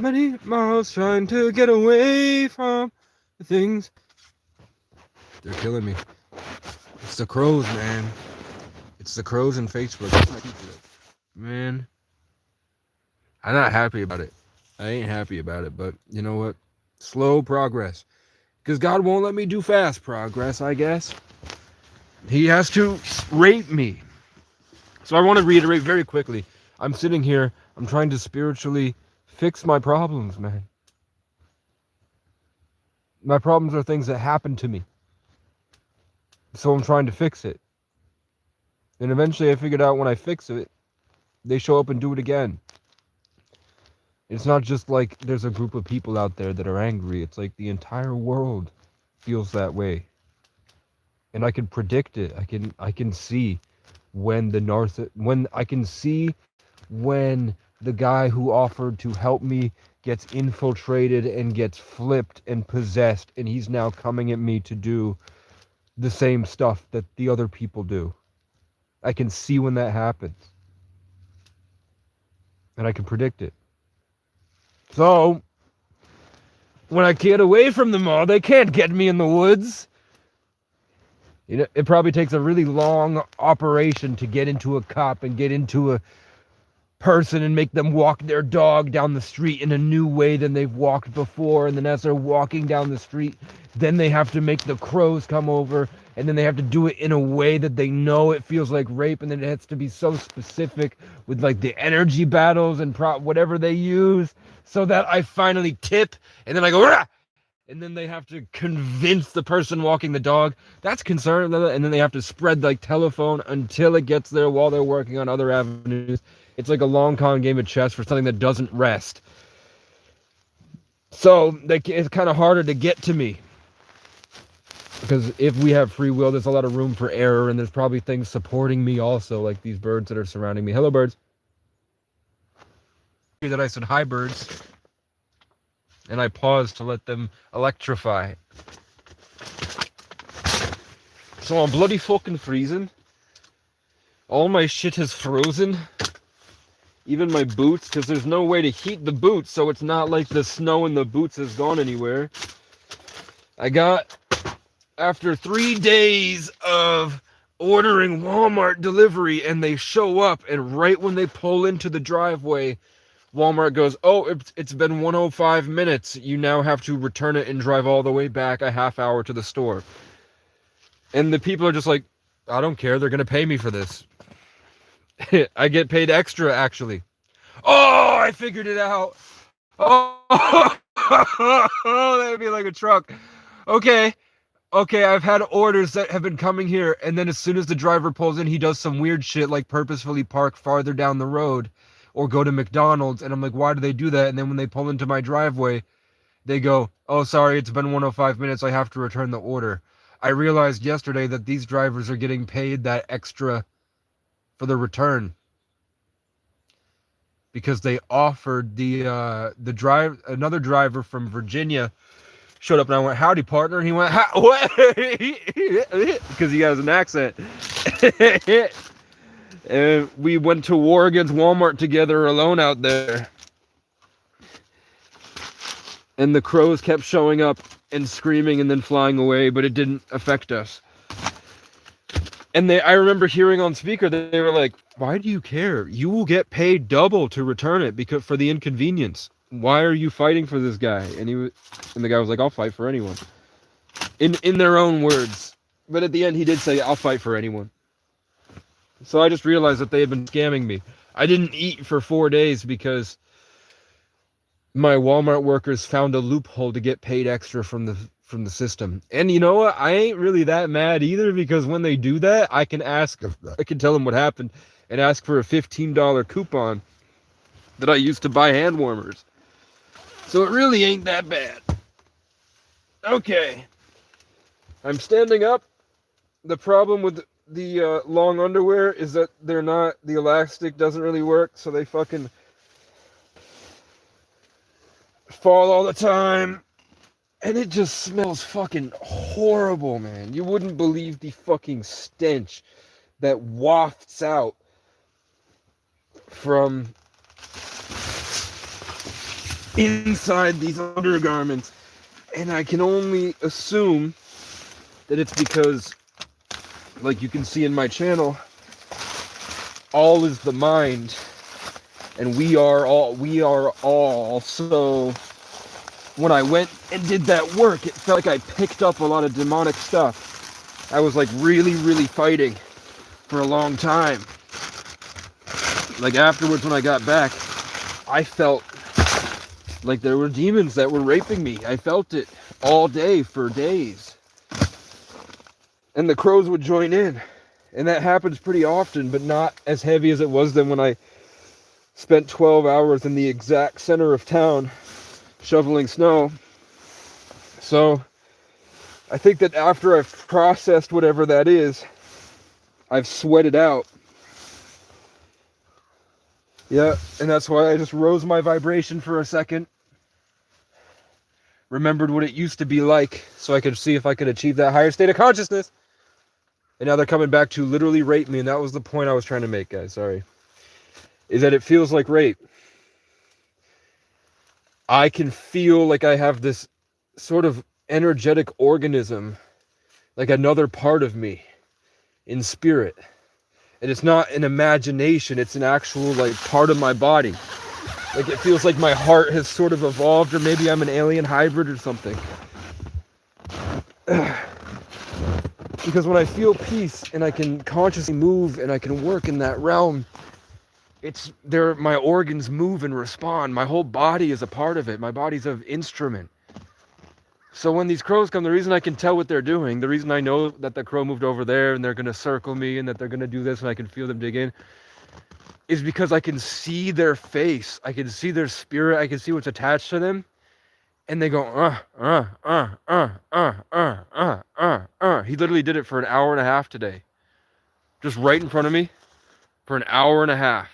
Many miles trying to get away from the things. They're killing me. It's the crows, man. It's the crows and Facebook. Man, I'm not happy about it. I ain't happy about it, but you know what? Slow progress. Because God won't let me do fast progress, I guess. He has to rape me. So I want to reiterate very quickly. I'm sitting here, I'm trying to spiritually fix my problems, man. My problems are things that happen to me. So I'm trying to fix it. And eventually I figured out when I fix it, they show up and do it again. It's not just like there's a group of people out there that are angry. It's like the entire world feels that way. And I can predict it. I can see when I can see when the guy who offered to help me gets infiltrated and gets flipped and possessed, and he's now coming at me to do the same stuff that the other people do. I can see when that happens. And I can predict it. So, when I get away from them all, they can't get me in the woods. You know, it probably takes a really long operation to get into a cop and get into a person and make them walk their dog down the street in a new way than they've walked before. And then as they're walking down the street, then they have to make the crows come over, and then they have to do it in a way that they know it feels like rape, and then it has to be so specific with like the energy battles and whatever they use, so that I finally tip, and then I go, rah! And then they have to convince the person walking the dog. That's concern. And then they have to spread like telephone until it gets there while they're working on other avenues. It's like a long con game of chess for something that doesn't rest. So it's kind of harder to get to me. Because if we have free will, there's a lot of room for error, and there's probably things supporting me also, like these birds that are surrounding me. Hello, birds. That I said hi, birds. And I paused to let them electrify. So I'm bloody fucking freezing. All my shit has frozen. Even my boots, because there's no way to heat the boots, so it's not like the snow in the boots has gone anywhere. I got, after 3 days of ordering Walmart delivery, and they show up, and right when they pull into the driveway, Walmart goes, oh, it's been 105 minutes. You now have to return it and drive all the way back a half hour to the store. And the people are just like, I don't care. They're going to pay me for this. I get paid extra, actually. Oh, I figured it out. Oh, that would be like a truck. Okay, I've had orders that have been coming here, and then as soon as the driver pulls in, he does some weird shit like purposefully park farther down the road or go to McDonald's, and I'm like, why do they do that? And then when they pull into my driveway, they go, oh, sorry, it's been 105 minutes, I have to return the order. I realized yesterday that these drivers are getting paid that extra for the return because they offered another driver from Virginia showed up, and I went, howdy, partner, and he went, what? Because he has an accent. And we went to war against Walmart together alone out there. And the crows kept showing up and screaming and then flying away, but it didn't affect us. And I remember hearing on speaker that they were like, why do you care? You will get paid double to return it because for the inconvenience. Why are you fighting for this guy? And the guy was like, I'll fight for anyone. In their own words. But at the end he did say, I'll fight for anyone. So I just realized that they had been scamming me. I didn't eat for 4 days because my Walmart workers found a loophole to get paid extra from the system. And you know what? I ain't really that mad either, because when they do that, I can tell them what happened and ask for a $15 coupon that I used to buy hand warmers. So it really ain't that bad. Okay. I'm standing up. The problem with the long underwear is that the elastic doesn't really work, so they fucking fall all the time. And it just smells fucking horrible, man. You wouldn't believe the fucking stench that wafts out from inside these undergarments. And I can only assume that it's because, like you can see in my channel, all is the mind, and we are all. So when I went and did that work, it felt like I picked up a lot of demonic stuff. I was like really fighting for a long time. Like afterwards when I got back, I felt like there were demons that were raping me. I felt it all day for days. And the crows would join in. And that happens pretty often, but not as heavy as it was then when I spent 12 hours in the exact center of town shoveling snow. So I think that after I've processed whatever that is, I've sweated out. Yeah, and that's why I just rose my vibration for a second. Remembered what it used to be like so I could see if I could achieve that higher state of consciousness. And now they're coming back to literally rape me, and that was the point I was trying to make, guys. Sorry. Is that it feels like rape. I can feel like I have this sort of energetic organism, like another part of me in spirit. And it's not an imagination, it's an actual like part of my body. Like it feels like my heart has sort of evolved, or maybe I'm an alien hybrid or something. Because when I feel peace and I can consciously move and I can work in that realm, it's there, my organs move and respond. My whole body is a part of it. My body's an instrument. So when these crows come, the reason I can tell what they're doing, the reason I know that the crow moved over there and they're going to circle me and that they're going to do this and I can feel them dig in, is because I can see their face. I can see their spirit. I can see what's attached to them. And they go, He literally did it for an hour and a half today. Just right in front of me for an hour and a half.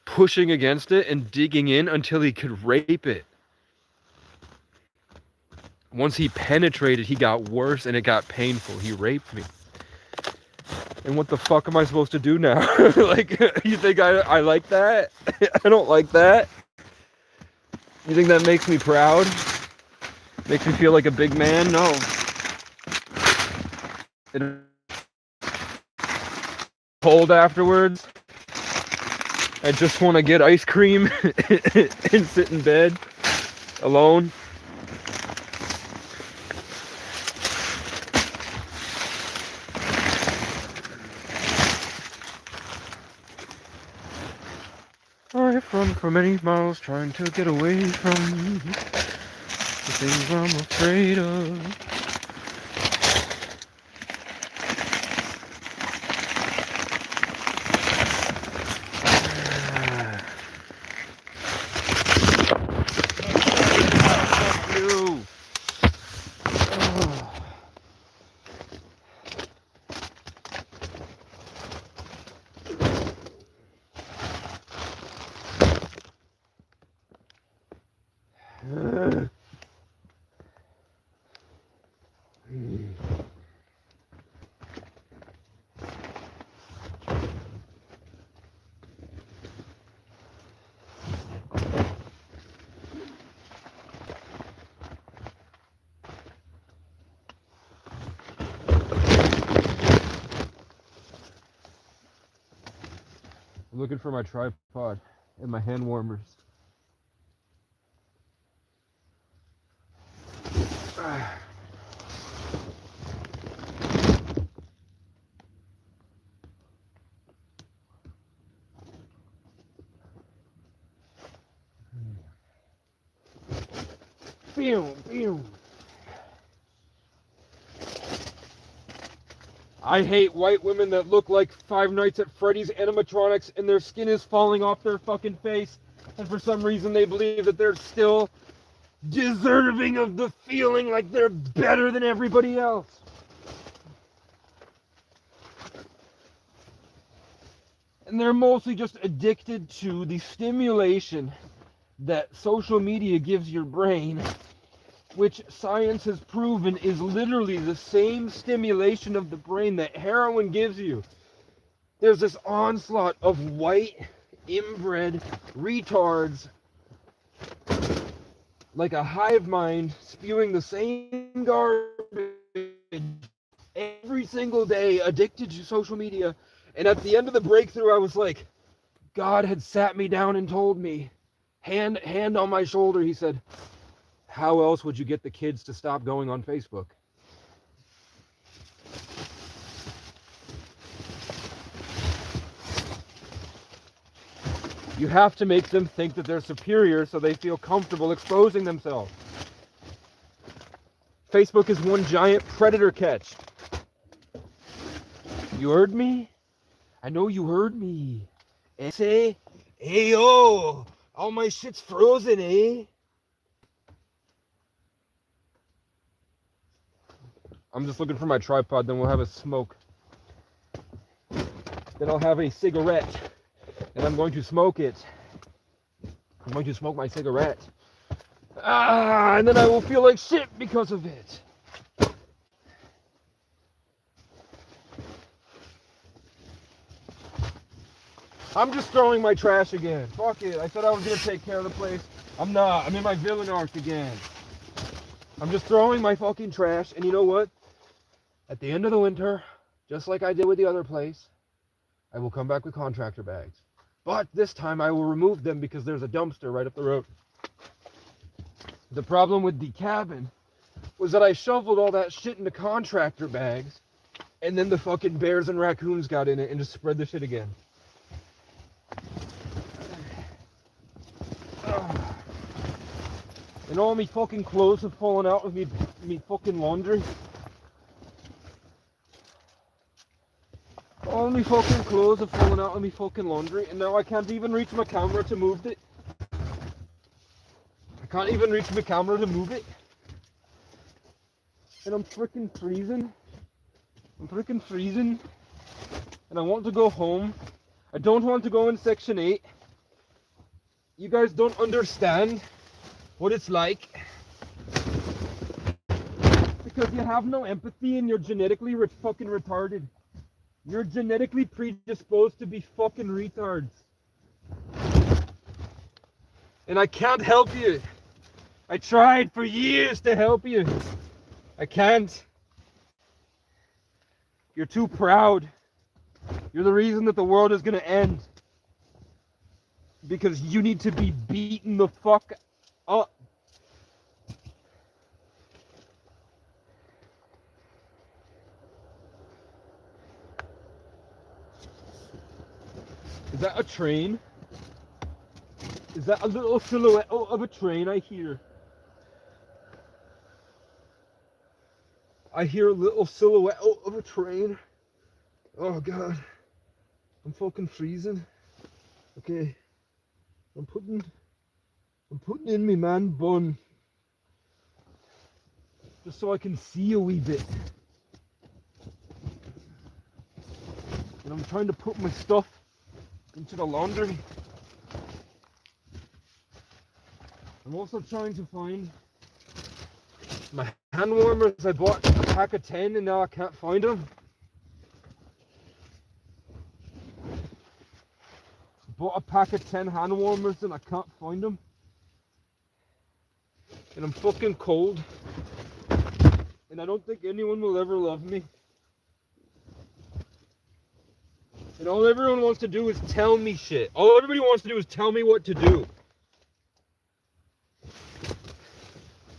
Pushing against it and digging in until he could rape it. Once he penetrated, he got worse and it got painful. He raped me. And what the fuck am I supposed to do now? Like, you think I like that? I don't like that. You think that makes me proud? Makes me feel like a big man? No. Cold afterwards. I just want to get ice cream and sit in bed alone. I've run for many miles trying to get away from the things I'm afraid of. Fuck you. I'm looking for my tripod and my hand warmers. I hate white women that look like Five Nights at Freddy's animatronics and their skin is falling off their fucking face, and for some reason they believe that they're still deserving of the feeling like they're better than everybody else. And they're mostly just addicted to the stimulation that social media gives your brain which science has proven is literally the same stimulation of the brain that heroin gives you. There's this onslaught of white, inbred retards, like a hive mind, spewing the same garbage every single day, addicted to social media. And at the end of the breakthrough, I was like, God had sat me down and told me, hand on my shoulder, he said, how else would you get the kids to stop going on Facebook? You have to make them think that they're superior so they feel comfortable exposing themselves. Facebook is one giant predator catch. You heard me? I know you heard me. Say, hey yo, all my shit's frozen, eh? I'm just looking for my tripod, then we'll have a smoke. Then I'll have a cigarette, and I'm going to smoke it. I'm going to smoke my cigarette. And then I will feel like shit because of it. I'm just throwing my trash again. Fuck it. I said I was going to take care of the place. I'm not. I'm in my villain arc again. I'm just throwing my fucking trash. And you know what? At the end of the winter, just like I did with the other place, I will come back with contractor bags. But this time I will remove them because there's a dumpster right up the road. The problem with the cabin was that I shoveled all that shit into contractor bags, and then the fucking bears and raccoons got in it and just spread the shit again. And all me fucking clothes have fallen out of me fucking laundry. All me fucking clothes have fallen out of me fucking laundry, and now I can't even reach my camera to move it. I can't even reach my camera to move it. And I'm freaking freezing. I'm freaking freezing. And I want to go home. I don't want to go in Section 8. You guys don't understand what it's like. Because you have no empathy and you're genetically fucking retarded. You're genetically predisposed to be fucking retards. And I can't help you. I tried for years to help you. I can't. You're too proud. You're the reason that the world is gonna end. Because you need to be beaten the fuck up. Is that a train? Is that a little silhouette of a train I hear? I hear a little silhouette of a train. Oh god. I'm fucking freezing. Okay. I'm putting in me man bun. Just so I can see a wee bit. And I'm trying to put my stuff into the laundry. I'm also trying to find my hand warmers. I bought a pack of 10 and now I can't find them. Bought a pack of 10 hand warmers and I can't find them. And I'm fucking cold. And I don't think anyone will ever love me. And all everyone wants to do is tell me shit. All everybody wants to do is tell me what to do.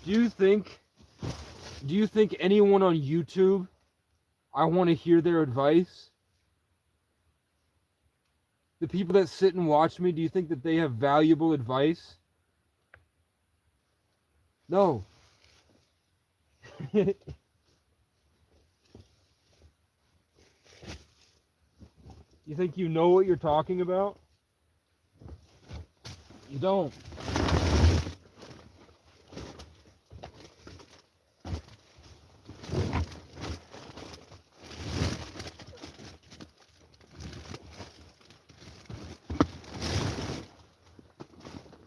Do you think anyone on YouTube, I want to hear their advice? The people that sit and watch me, do you think that they have valuable advice? No. You think you know what you're talking about? You don't.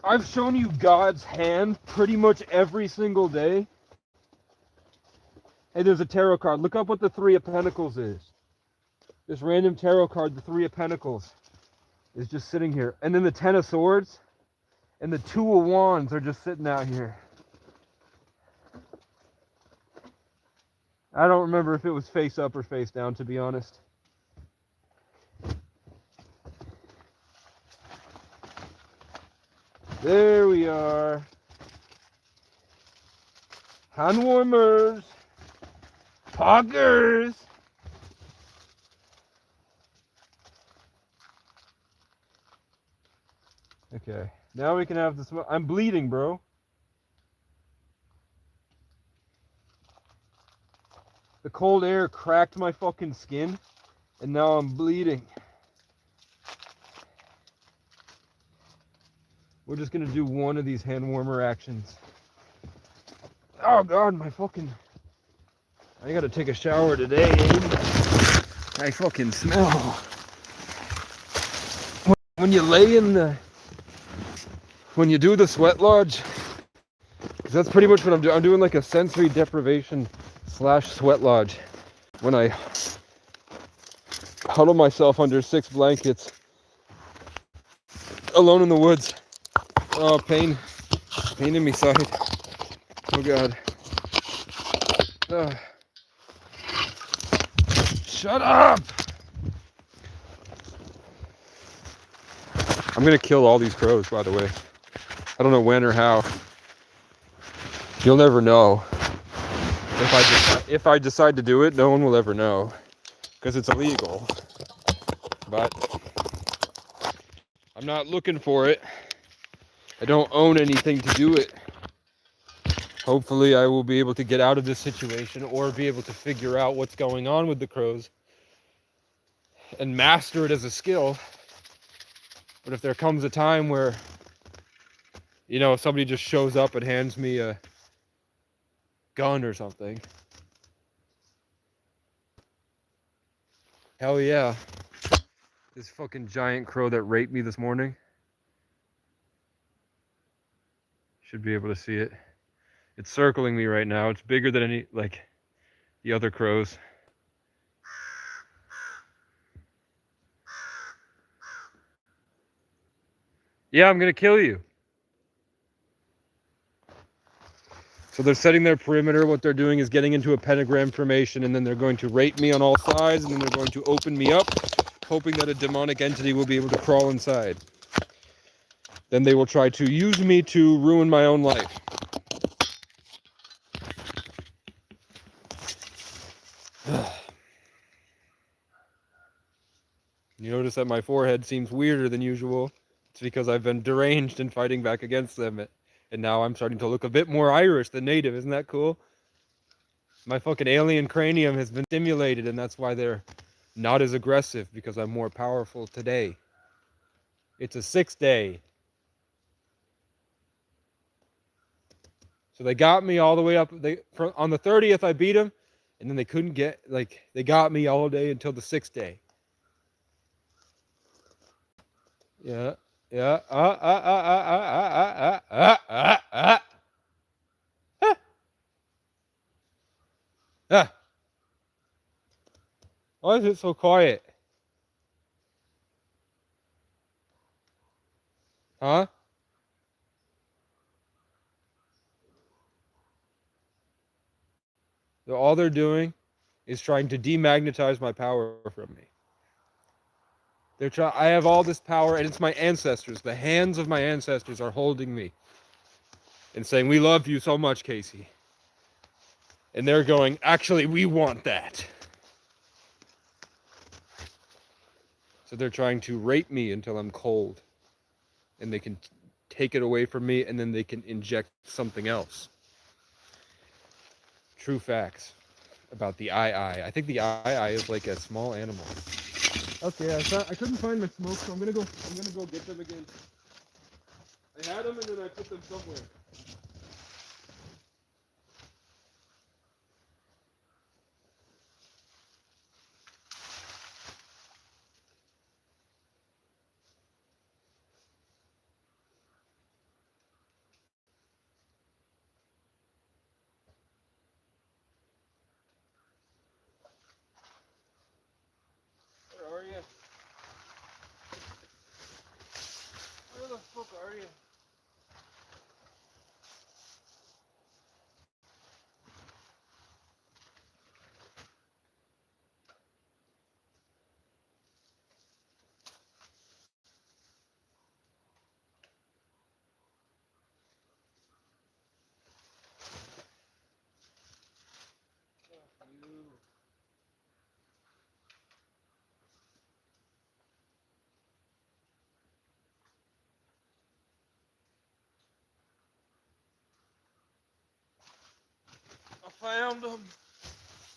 I've shown you God's hand pretty much every single day. Hey, there's a tarot card. Look up what the Three of Pentacles is. This random tarot card, the Three of Pentacles, is just sitting here. And then the Ten of Swords and the Two of Wands are just sitting out here. I don't remember if it was face up or face down, to be honest. There we are. Hand warmers. Poggers. Okay, now we can have the smoke. I'm bleeding, bro. The cold air cracked my fucking skin, and now I'm bleeding. We're just gonna do one of these hand warmer actions. Oh god, my fucking... I gotta take a shower today, Abe. I fucking smell. When you lay in the... When you do the sweat lodge, that's pretty much what I'm doing. I'm doing like a sensory deprivation / sweat lodge. When I huddle myself under 6 blankets, alone in the woods. Oh, pain in me side. Oh god. Shut up! I'm gonna kill all these crows, by the way. I don't know when or how. You'll never know. If I decide to do it, no one will ever know, because it's illegal. But I'm not looking for it. I don't own anything to do it. Hopefully I will be able to get out of this situation, or be able to figure out what's going on with the crows and master it as a skill. But if there comes a time where, you know, if somebody just shows up and hands me a gun or something, hell yeah. This fucking giant crow that raped me this morning. Should be able to see it. It's circling me right now. It's bigger than any, like, the other crows. Yeah, I'm gonna kill you. So they're setting their perimeter. What they're doing is getting into a pentagram formation, and then they're going to rape me on all sides, and then they're going to open me up, hoping that a demonic entity will be able to crawl inside. Then they will try to use me to ruin my own life. You notice that my forehead seems weirder than usual. It's because I've been deranged and fighting back against them. And now I'm starting to look a bit more Irish than native. Isn't that cool? My fucking alien cranium has been stimulated, and that's why they're not as aggressive, because I'm more powerful today. It's a 6th day. So they got me all the way up. On the 30th, I beat them, and then they couldn't get, like, they got me all day until the 6th day. Yeah. Yeah. Why is it so quiet? Huh? All they're doing is trying to demagnetize my power from me. I have all this power, and it's my ancestors. The hands of my ancestors are holding me and saying, "We love you so much, Casey." And they're going, "Actually, we want that." So they're trying to rape me until I'm cold, and they can take it away from me, and then they can inject something else. True facts about the eye. I think the eye is like a small animal. Okay, I couldn't find my smoke, so I'm gonna go get them again. I had them and then I put them somewhere. found them.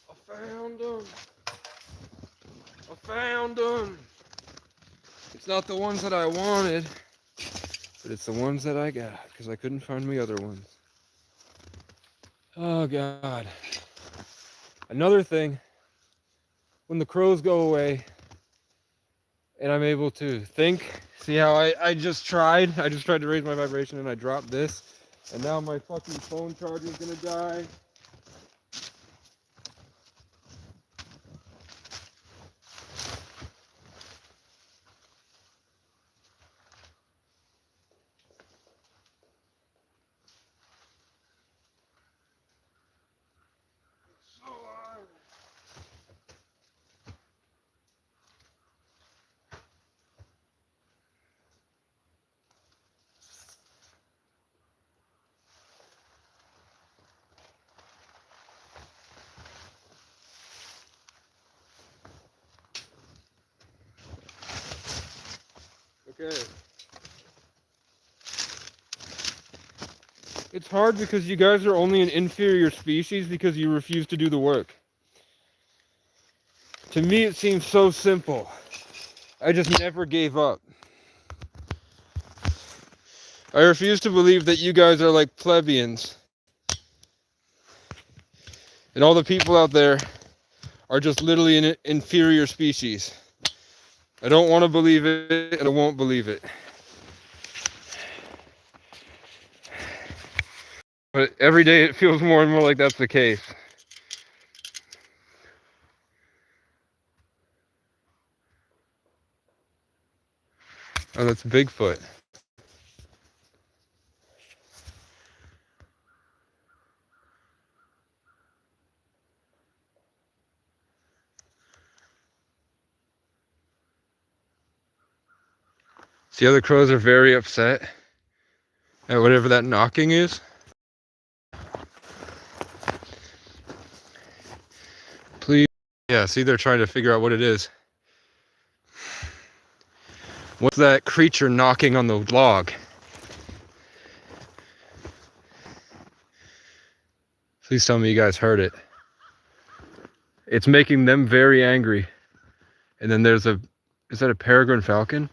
I found them. I found them. It's not the ones that I wanted, but it's the ones that I got because I couldn't find my other ones. Oh, God. Another thing, when the crows go away and I'm able to think, see how I just tried to raise my vibration and I dropped this, and now my fucking phone charger is gonna die. Okay. It's hard because you guys are only an inferior species because you refuse to do the work. To me, it seems so simple. I just never gave up. I refuse to believe that you guys are like plebeians. And all the people out there are just literally an inferior species. I don't want to believe it, and I won't believe it. But every day it feels more and more like that's the case. Oh, that's Bigfoot. See how the crows are very upset at whatever that knocking is? Please. Yeah, see, they're trying to figure out what it is. What's that creature knocking on the log? Please tell me you guys heard it. It's making them very angry. And then there's is that a peregrine falcon?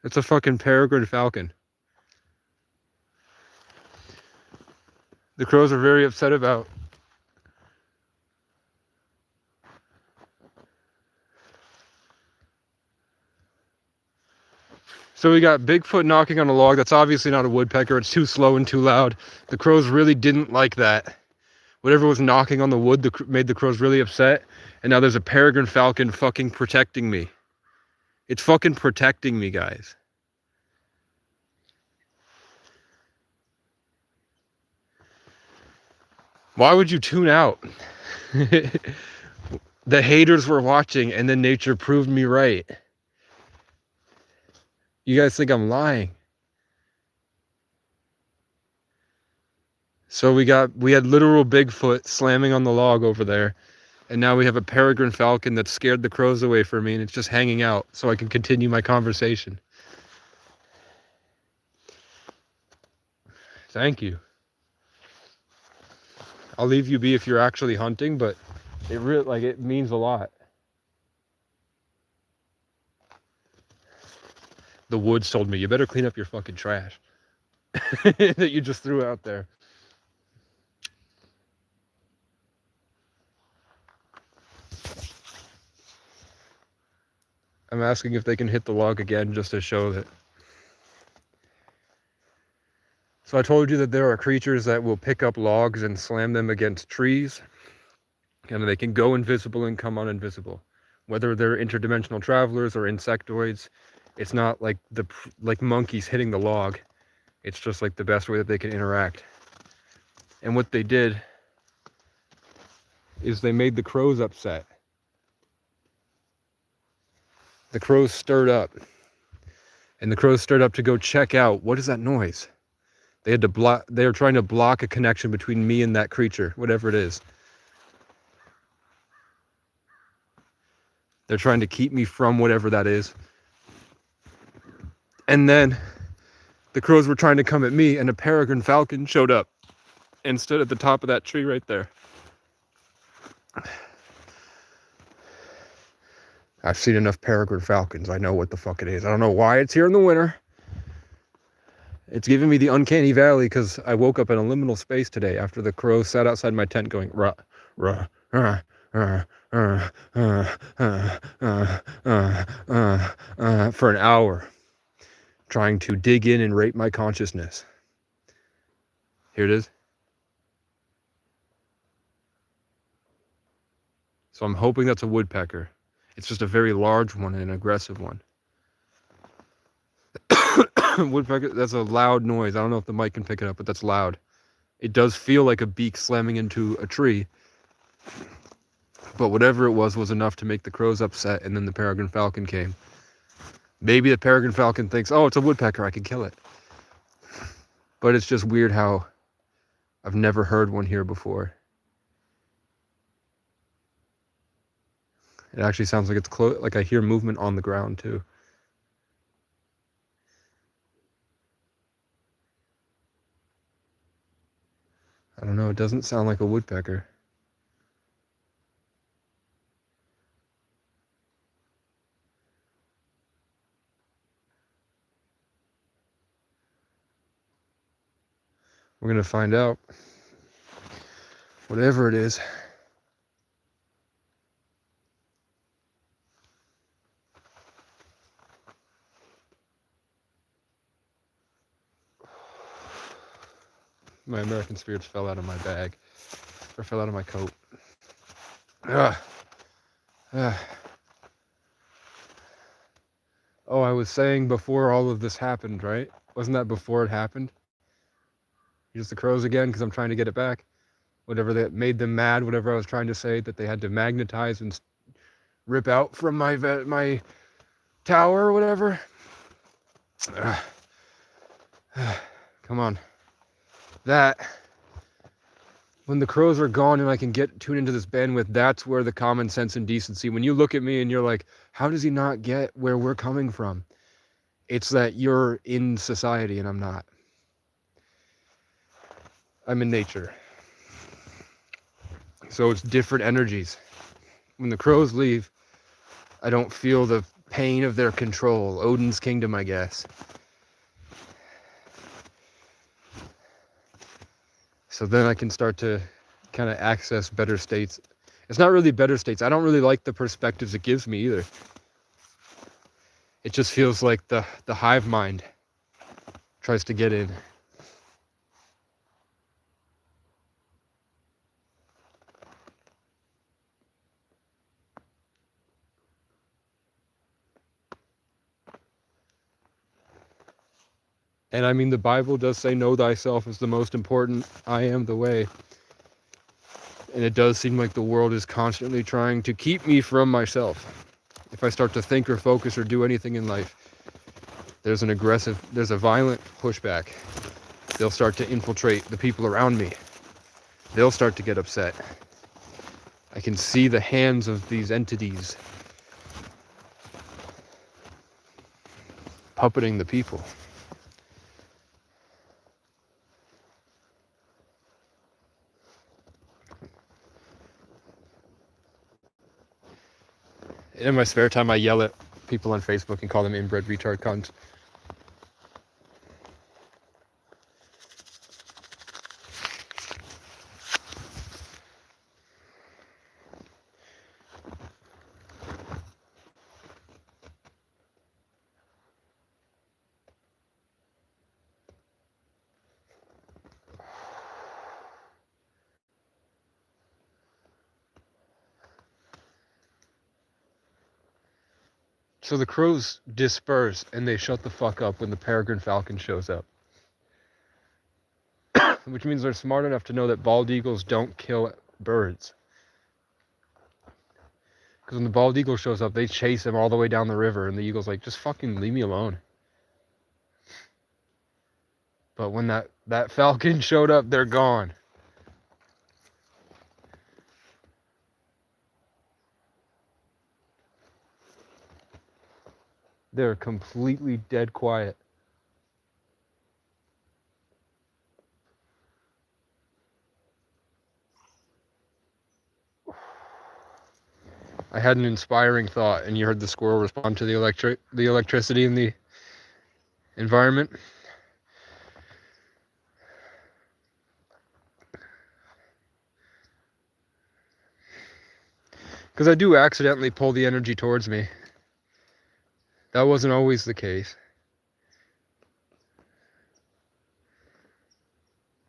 It's a fucking peregrine falcon. The crows are very upset about. So we got Bigfoot knocking on a log. That's obviously not a woodpecker. It's too slow and too loud. The crows really didn't like that. Whatever was knocking on the wood made the crows really upset. And now there's a peregrine falcon fucking protecting me. It's fucking protecting me, guys. Why would you tune out? The haters were watching and then nature proved me right. You guys think I'm lying. So we had literal Bigfoot slamming on the log over there. And now we have a peregrine falcon that scared the crows away from me and it's just hanging out so I can continue my conversation. Thank you. I'll leave you be if you're actually hunting, but it means a lot. The woods told me, you better clean up your fucking trash that you just threw out there. I'm asking if they can hit the log again just to show that. So I told you that there are creatures that will pick up logs and slam them against trees. And they can go invisible and come uninvisible. Whether they're interdimensional travelers or insectoids, it's not like monkeys hitting the log. It's just like the best way that they can interact. And what they did is they made the crows upset. The crows stirred up. And the crows stirred up to go check out, what is that noise? They were trying to block a connection between me and that creature, whatever it is. They're trying to keep me from whatever that is. And then the crows were trying to come at me and a peregrine falcon showed up. and stood at the top of that tree right there. I've seen enough peregrine falcons. I know what the fuck it is. I don't know why it's here in the winter. It's giving me the uncanny valley because I woke up in a liminal space today after the crow sat outside my tent going rah, rah, rah, rah, rah, for an hour, trying to dig in and rape my consciousness. Here it is. So I'm hoping that's a woodpecker. It's just a very large one and an aggressive one. Woodpecker, that's a loud noise. I don't know if the mic can pick it up, but that's loud. It does feel like a beak slamming into a tree. But whatever it was enough to make the crows upset, and then the peregrine falcon came. Maybe the peregrine falcon thinks, oh, it's a woodpecker, I can kill it. But it's just weird how I've never heard one here before. It actually sounds like it's close, like I hear movement on the ground too. I don't know, it doesn't sound like a woodpecker. We're gonna find out. Whatever it is. My American Spirits fell out of my bag. Or fell out of my coat. Ugh. Ugh. Oh, I was saying before all of this happened, right? Wasn't that before it happened? Use the crows again because I'm trying to get it back. Whatever that made them mad, whatever I was trying to say, that they had to magnetize and rip out from my tower or whatever. Come on. That, when the crows are gone and I can tune into this bandwidth, that's where the common sense and decency, when you look at me and you're like, how does he not get where we're coming from? It's that you're in society and I'm not. I'm in nature. So it's different energies. When the crows leave, I don't feel the pain of their control. Odin's kingdom, I guess. So then I can start to kind of access better states. It's not really better states. I don't really like the perspectives it gives me either. It just feels like the hive mind tries to get in. And I mean, the Bible does say, know thyself is the most important. I am the way. And it does seem like the world is constantly trying to keep me from myself. If I start to think or focus or do anything in life, there's a violent pushback. They'll start to infiltrate the people around me. They'll start to get upset. I can see the hands of these entities puppeting the people. In my spare time, I yell at people on Facebook and call them inbred retard cunts. So the crows disperse and they shut the fuck up when the peregrine falcon shows up. Which means they're smart enough to know that bald eagles don't kill birds. Because when the bald eagle shows up, they chase him all the way down the river, and the eagle's like, just fucking leave me alone. But when that falcon showed up, they're gone. They're completely dead quiet. I had an inspiring thought, and you heard the squirrel respond to the electricity in the environment. Because I do accidentally pull the energy towards me. That wasn't always the case.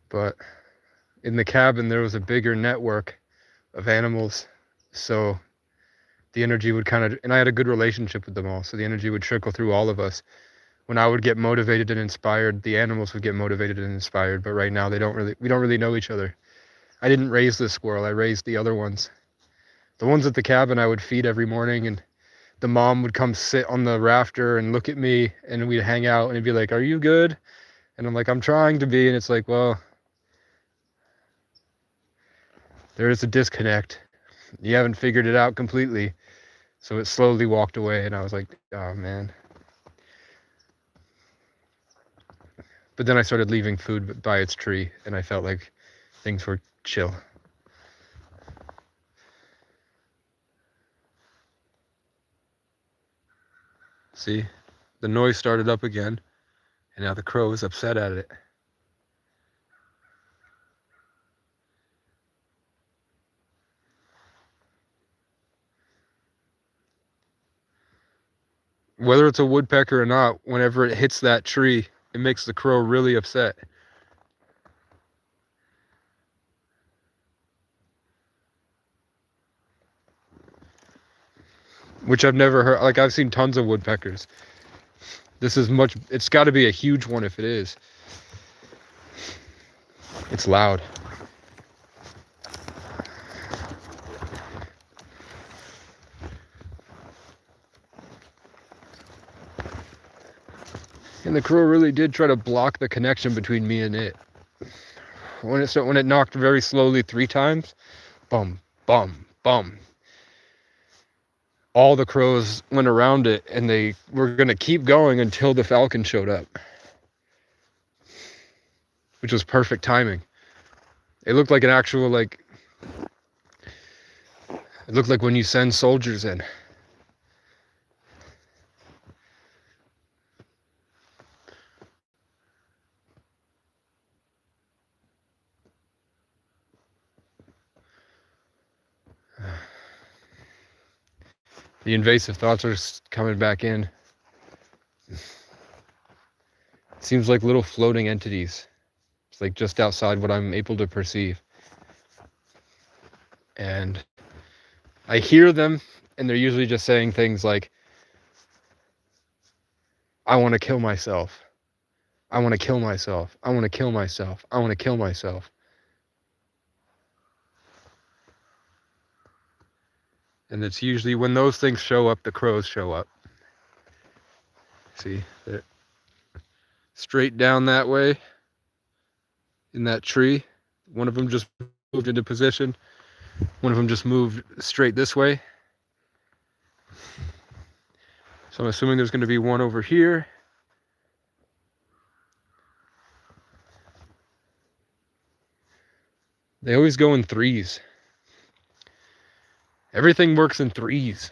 But in the cabin, there was a bigger network of animals. So the energy would kind of, and I had a good relationship with them all. So the energy would trickle through all of us. When I would get motivated and inspired, the animals would get motivated and inspired. But right now, we don't really know each other. I didn't raise this squirrel. I raised the other ones. The ones at the cabin I would feed every morning, and the mom would come sit on the rafter and look at me, and we'd hang out, and it'd be like, "Are you good?" And I'm like, "I'm trying to be." And it's like, well, there is a disconnect. You haven't figured it out completely. So it slowly walked away, and I was like, oh man. But then I started leaving food by its tree, and I felt like things were chill. See, the noise started up again, and now the crow is upset at it. Whether it's a woodpecker or not, whenever it hits that tree, it makes the crow really upset. Which I've never heard. Like, I've seen tons of woodpeckers. This is much, it's got to be a huge one if it is. It's loud. And the crow really did try to block the connection between me and it. When it knocked very slowly 3 times, bum, bum, bum. All the crows went around it, and they were going to keep going until the falcon showed up. Which was perfect timing. It looked like an actual, it looked like when you send soldiers in. The invasive thoughts are coming back in. It seems like little floating entities. It's like just outside what I'm able to perceive. And I hear them, and they're usually just saying things like, I want to kill myself. I want to kill myself. I want to kill myself. I want to kill myself. And it's usually when those things show up, the crows show up. See, they're straight down that way in that tree. One of them just moved into position. One of them just moved straight this way. So I'm assuming there's going to be one over here. They always go in 3s. Everything works in 3s.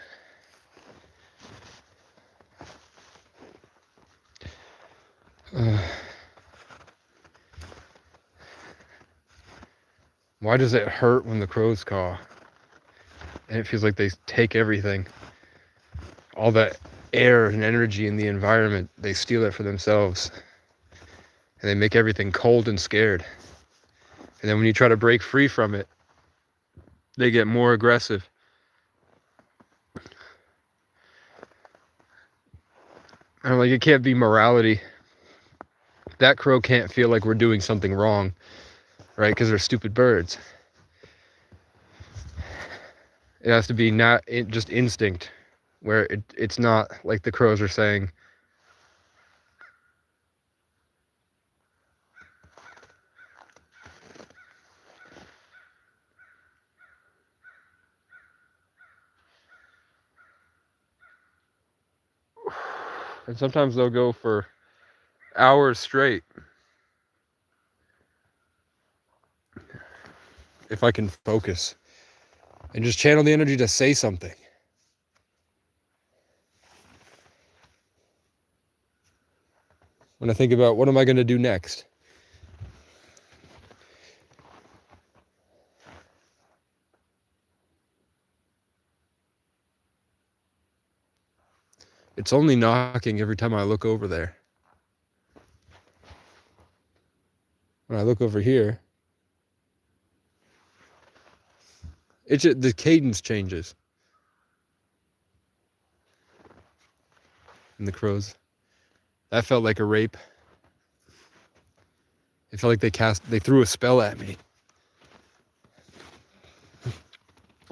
Why does it hurt when the crows caw? And it feels like they take everything. All that air and energy in the environment, they steal it for themselves. And they make everything cold and scared. And then when you try to break free from it, they get more aggressive. I'm like, it can't be morality. That crow can't feel like we're doing something wrong, right? Because they're stupid birds. It has to be not just instinct, where it's not like the crows are saying, and sometimes they'll go for hours straight. If I can focus and just channel the energy to say something. when I think about what am I going to do next. It's only knocking every time I look over there. When I look over here, the cadence changes. And the crows. That felt like a rape. It felt like they threw a spell at me.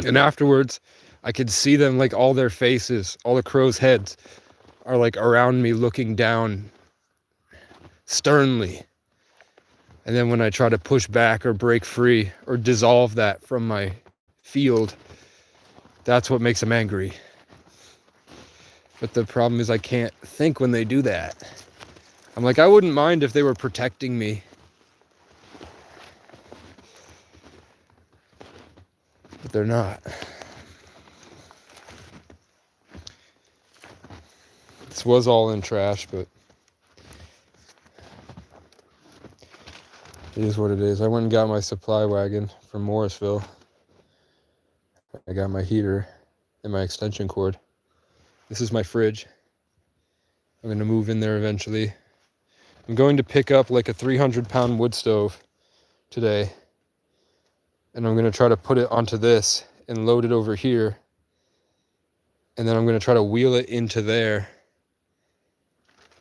And afterwards, I could see them, like all their faces, all the crows' heads are like around me looking down sternly. And then when I try to push back or break free or dissolve that from my field, that's what makes them angry. But the problem is I can't think when they do that. I'm like, I wouldn't mind if they were protecting me. But they're not. This was all in trash, but it is what it is. I went and got my supply wagon from Morrisville. I got my heater and my extension cord. This is my fridge. I'm going to move in there eventually. I'm going to pick up like a 300-pound wood stove today. And I'm going to try to put it onto this and load it over here. And then I'm going to try to wheel it into there.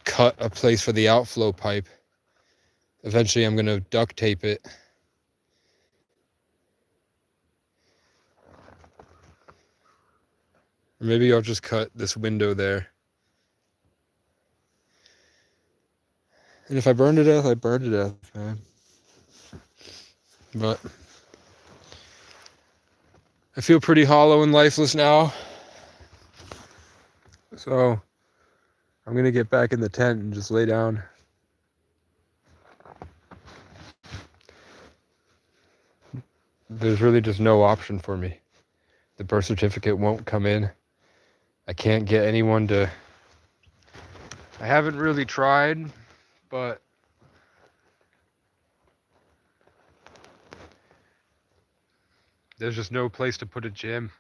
Cut a place for the outflow pipe. Eventually I'm going to duct tape it. Or maybe I'll just cut this window there. And if I burn to death, I burn to death, man. But I feel pretty hollow and lifeless now. So I'm going to get back in the tent and just lay down. There's really just no option for me. The birth certificate won't come in. I can't get anyone to... I haven't really tried, but there's just no place to put a gym.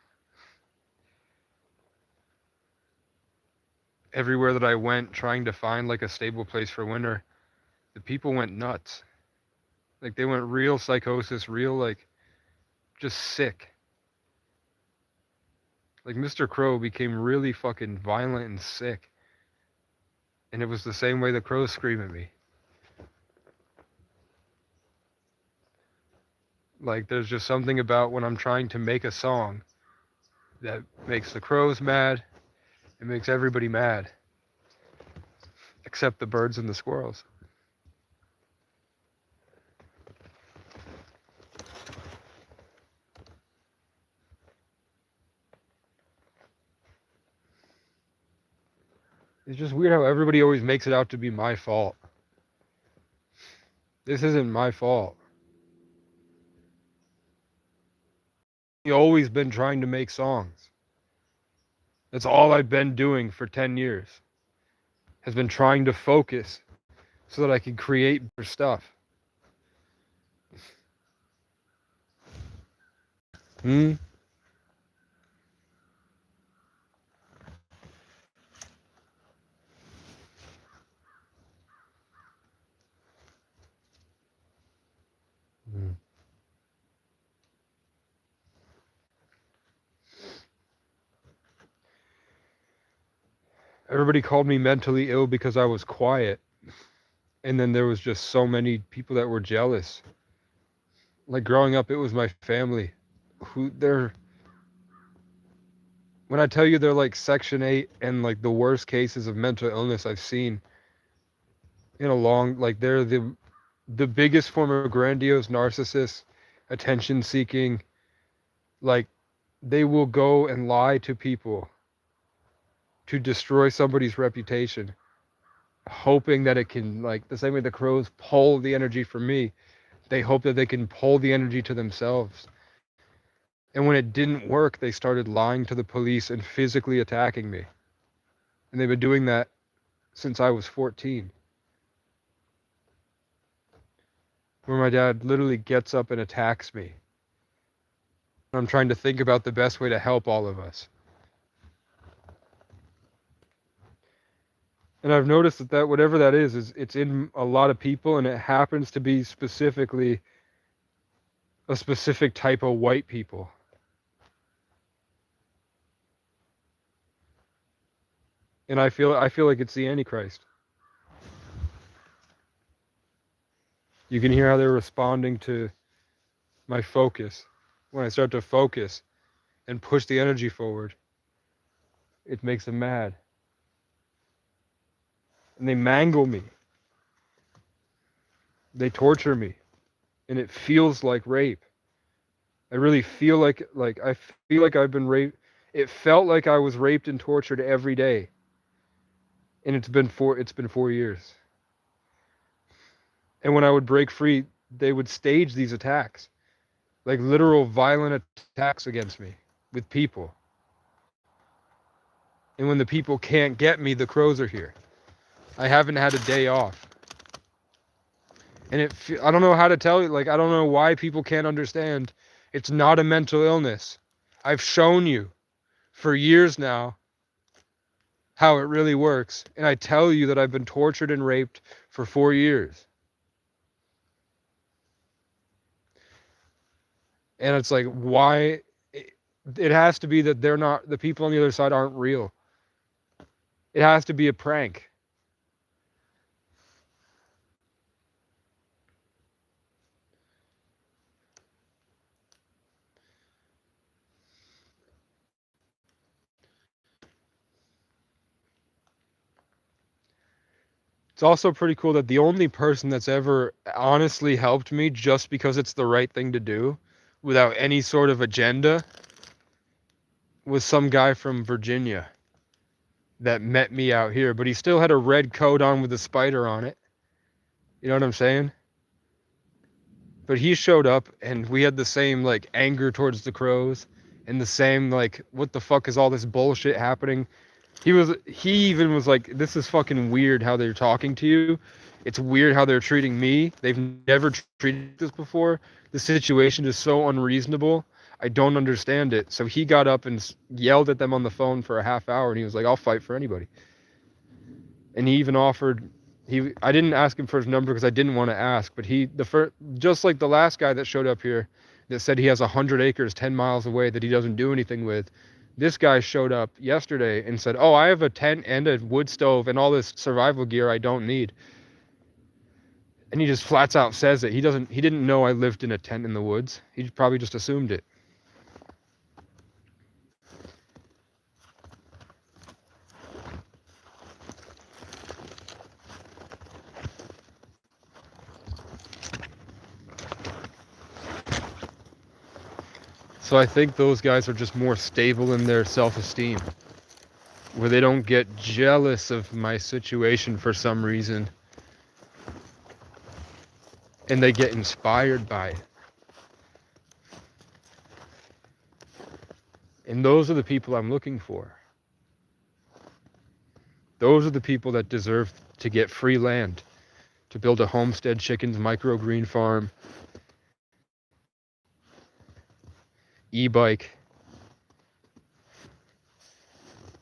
Everywhere that I went trying to find like a stable place for winter, the people went nuts. Like they went real psychosis, real like just sick. Like Mr. Crow became really fucking violent and sick. And it was the same way the crows scream at me. Like there's just something about when I'm trying to make a song that makes the crows mad. It makes everybody mad. Except the birds and the squirrels. It's just weird how everybody always makes it out to be my fault. This isn't my fault. I've always been trying to make songs. That's all I've been doing for 10 years. Has been trying to focus so that I can create better stuff. Everybody called me mentally ill because I was quiet. And then there was just so many people that were jealous. Like growing up, it was my family. When I tell you they're like Section 8 and like the worst cases of mental illness I've seen in a long, like they're the biggest form of grandiose narcissist, attention seeking. Like they will go and lie to people to destroy somebody's reputation, hoping that it can, like the same way the crows pull the energy from me, they hope that they can pull the energy to themselves. And when it didn't work, they started lying to the police and physically attacking me. And they've been doing that since I was 14. where my dad literally gets up and attacks me. I'm trying to think about the best way to help all of us. And I've noticed that whatever that is it's in a lot of people, and it happens to be specifically a specific type of white people. And I feel like it's the Antichrist. You can hear how they're responding to my focus. When I start to focus and push the energy forward, it makes them mad. And they mangle me. They torture me. And it feels like rape. I really feel like I feel like I've been raped. It felt like I was raped and tortured every day. And it's been 4 years. And when I would break free, they would stage these attacks. Like literal violent attacks against me with people. And when the people can't get me, the crows are here. I haven't had a day off. And I don't know how to tell you, like, I don't know why people can't understand. It's not a mental illness. I've shown you for years now how it really works. And I tell you that I've been tortured and raped for 4 years. And it's like, why? It has to be that they're not, the people on the other side aren't real. It has to be a prank. It's also pretty cool that the only person that's ever honestly helped me just because it's the right thing to do without any sort of agenda was some guy from Virginia that met me out here, but he still had a red coat on with a spider on it. You know what I'm saying? But he showed up and we had the same like anger towards the crows and the same like what the fuck is all this bullshit happening? He even was like, this is fucking weird how they're talking to you. It's weird how they're treating me. They've never treated this before. The situation is so unreasonable. I don't understand it. So he got up and yelled at them on the phone for a half hour, and he was like, I'll fight for anybody. And he even offered, I didn't ask him for his number because I didn't want to ask, but just like the last guy that showed up here that said he has 100 acres 10 miles away that he doesn't do anything with, this guy showed up yesterday and said, oh, I have a tent and a wood stove and all this survival gear I don't need. And he just flats out says it. He didn't know I lived in a tent in the woods. He probably just assumed it. So I think those guys are just more stable in their self-esteem, where they don't get jealous of my situation for some reason, and they get inspired by it. And those are the people I'm looking for. Those are the people that deserve to get free land, to build a homestead chickens microgreen farm, e-bike,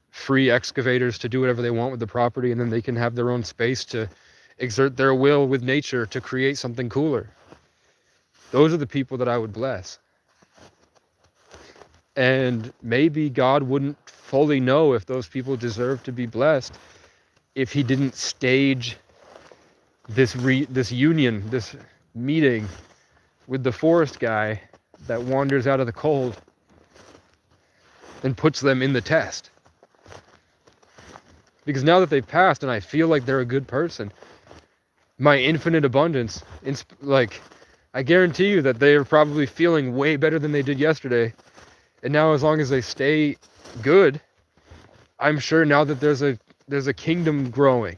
free excavators to do whatever they want with the property, and then they can have their own space to exert their will with nature to create something cooler. Those are the people that I would bless. And maybe God wouldn't fully know if those people deserve to be blessed if he didn't stage this union, this meeting with the forest guy that wanders out of the cold and puts them in the test. Because now that they've passed and I feel like they're a good person, my infinite abundance, like, I guarantee you that they are probably feeling way better than they did yesterday. And now as long as they stay good, I'm sure now that there's a kingdom growing.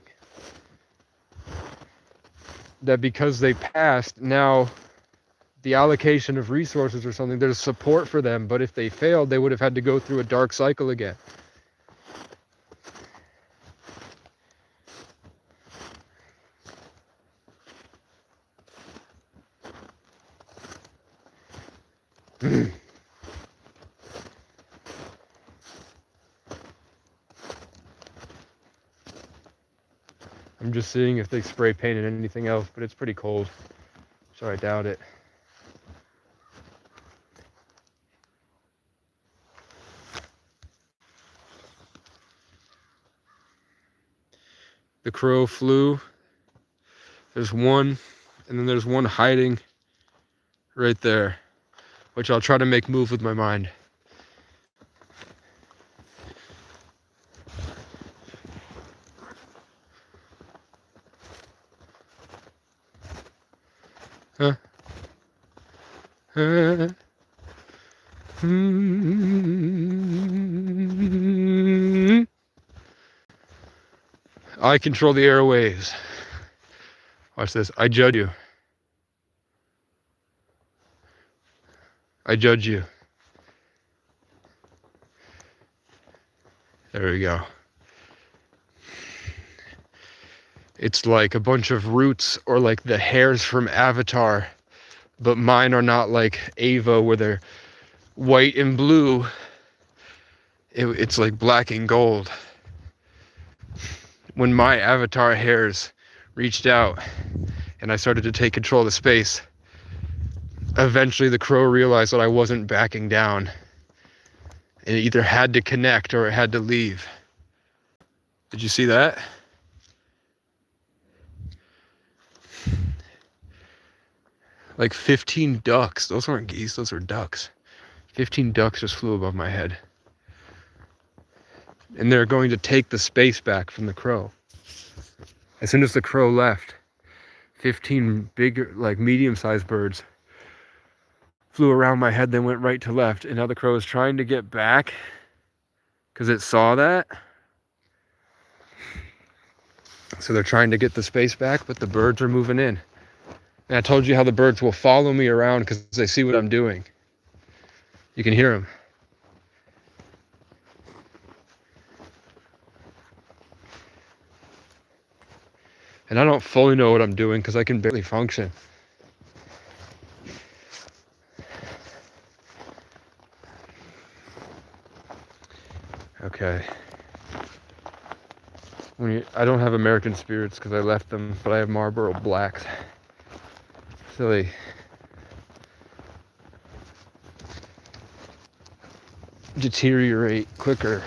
That because they passed, now the allocation of resources or something, there's support for them. But if they failed, they would have had to go through a dark cycle again. I'm just seeing if they spray painted anything else, but it's pretty cold, so I doubt it. The crow flew. There's one, and then there's one hiding right there, which I'll try to make move with my mind. Huh? I control the airwaves. Watch this. I judge you. I judge you. There we go. It's like a bunch of roots, or like the hairs from Avatar, but mine are not like Ava where they're white and blue. It's like black and gold. When my Avatar hairs reached out and I started to take control of the space, eventually the crow realized that I wasn't backing down. And it either had to connect or it had to leave. Did you see that? Like 15 ducks. Those weren't geese, those were ducks. 15 ducks just flew above my head. And they're going to take the space back from the crow. As soon as the crow left, 15 bigger, like medium-sized birds flew around my head, then went right to left. And now the crow is trying to get back because it saw that. So they're trying to get the space back, but the birds are moving in. And I told you how the birds will follow me around because they see what I'm doing. You can hear them. And I don't fully know what I'm doing because I can barely function. Okay. I don't have American Spirits because I left them, but I have Marlboro Blacks. So they deteriorate quicker.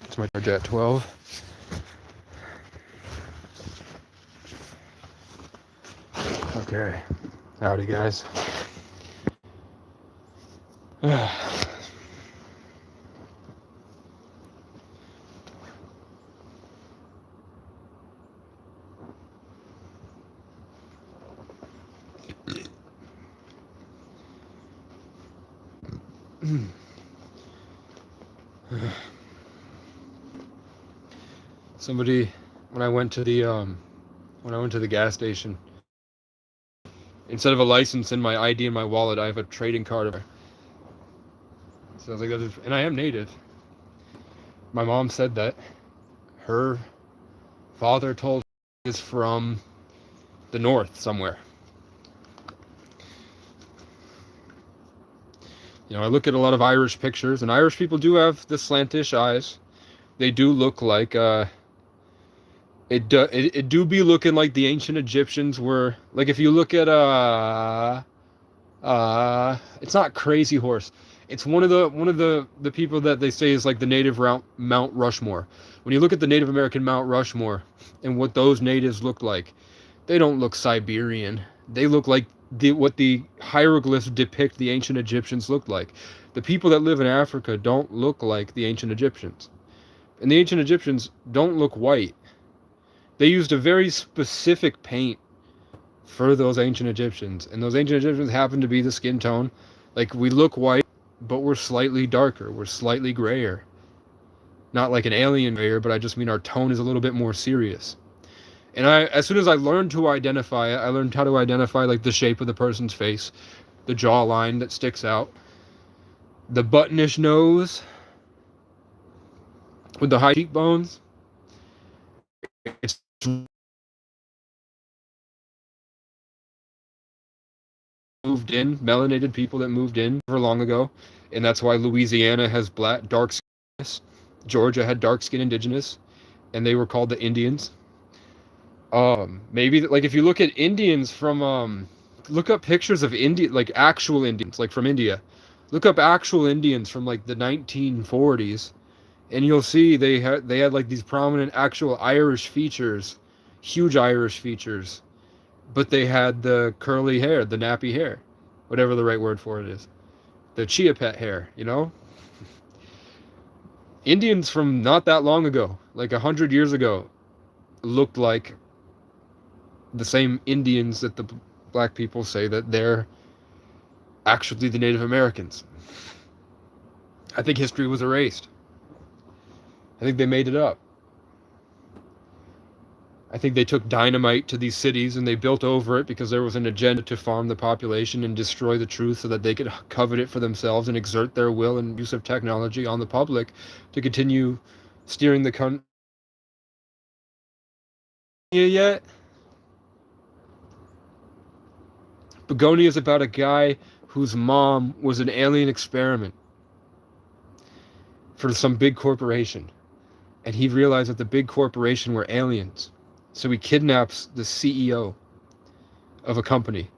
It's my charge at 12. Okay. Howdy, guys. Somebody, when I went to the gas station, instead of a license and my ID in my wallet, I have a trading card. So I was like, and I am native. My mom said that her father told her is from the north somewhere. You know, I look at a lot of Irish pictures, and Irish people do have the slantish eyes. They do look like it do be looking like the ancient Egyptians were. Like if you look at it's not Crazy Horse. It's one of the people that they say is like the native Mount Rushmore. When you look at the Native American Mount Rushmore and what those natives look like, they don't look Siberian. They look like what the hieroglyphs depict the ancient Egyptians looked like. The people that live in Africa don't look like the ancient Egyptians. And the ancient Egyptians don't look white. They used a very specific paint for those ancient Egyptians. And those ancient Egyptians happen to be the skin tone. Like, we look white, but we're slightly darker. We're slightly grayer. Not like an alien grayer, but I just mean our tone is a little bit more serious. And as soon as I learned to identify it, I learned how to identify like the shape of the person's face, the jawline that sticks out, the buttonish nose with the high cheekbones. It's moved in, melanated people that moved in for long ago, and that's why Louisiana has dark skin. Georgia had dark skin indigenous, and they were called the Indians. Maybe like if you look at Indians from look up pictures of like actual Indians, like from India. Look up actual Indians from like the 1940s, and you'll see they had like these prominent actual Irish features, huge Irish features, but they had the curly hair, the nappy hair, whatever the right word for it is, the chia pet hair, you know. Indians from not that long ago, like 100 years ago, looked like the same Indians that the black people say that they're actually the Native Americans. I think history was erased. I think they made it up. I think they took dynamite to these cities and they built over it because there was an agenda to farm the population and destroy the truth so that they could covet it for themselves and exert their will and use of technology on the public to continue steering the country. Yet Begonia is about a guy whose mom was an alien experiment for some big corporation, and he realized that the big corporation were aliens, so he kidnaps the CEO of a company,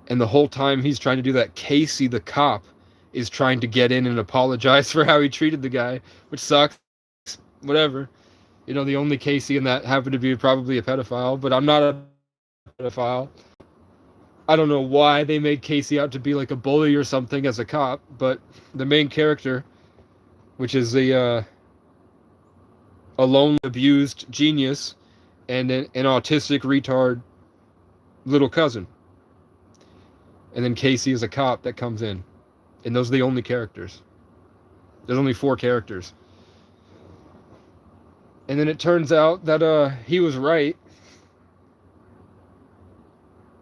and the whole time he's trying to do that, Casey the cop is trying to get in and apologize for how he treated the guy, which sucks. Whatever, you know, the only Casey in that happened to be probably a pedophile, but I'm not a pedophile. I don't know why they made Casey out to be like a bully or something as a cop, but the main character, which is a lone abused genius and an autistic retard little cousin. And then Casey is a cop that comes in. And those are the only characters. There's only 4 characters. And then it turns out that he was right.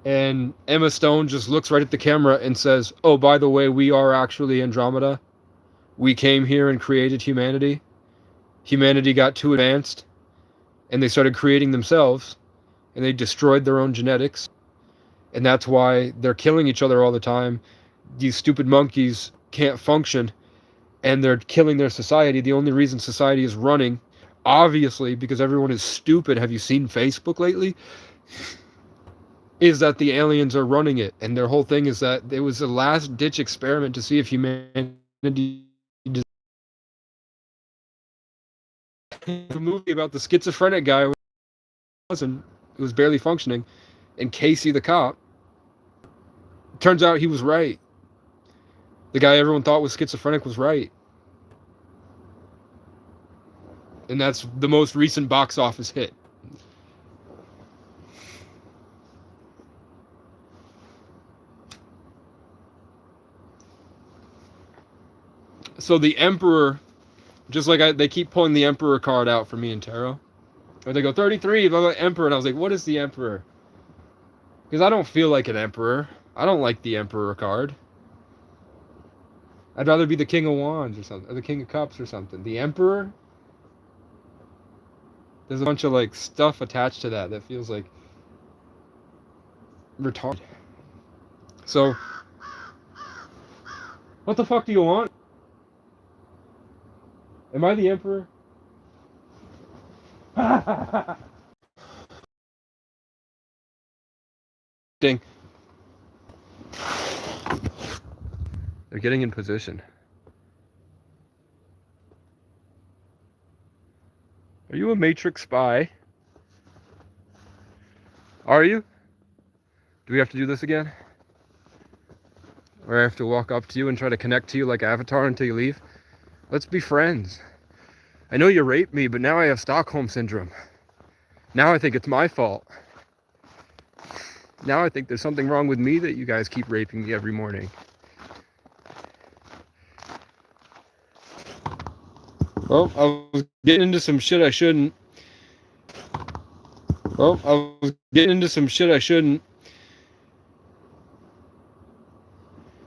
And Emma Stone just looks right at the camera and says, "Oh, by the way, we are actually Andromeda. We came here and created humanity. Humanity got too advanced, and they started creating themselves, and they destroyed their own genetics. And that's why they're killing each other all the time. These stupid monkeys can't function, and they're killing their society. The only reason society is running, obviously, because everyone is stupid. Have you seen Facebook lately? Is that the aliens are running it, and their whole thing is that it was a last-ditch experiment to see if humanity." A movie about the schizophrenic guy who was barely functioning, and Casey the cop. Turns out he was right. The guy everyone thought was schizophrenic was right. And that's the most recent box office hit. So the Emperor, just like they keep pulling the Emperor card out for me and Tarot. Or they go 33, blah, blah, Emperor. And I was like, what is the Emperor? Because I don't feel like an Emperor. I don't like the Emperor card. I'd rather be the King of Wands or something. Or the King of Cups or something. The Emperor? There's a bunch of like stuff attached to that feels like retarded. So, what the fuck do you want? Am I the Emperor? Ding. They're getting in position. Are you a Matrix spy? Are you? Do we have to do this again? Or I have to walk up to you and try to connect to you like Avatar until you leave? Let's be friends. I know you raped me, but now I have Stockholm Syndrome. Now I think it's my fault. Now I think there's something wrong with me that you guys keep raping me every morning. Well, I was getting into some shit I shouldn't.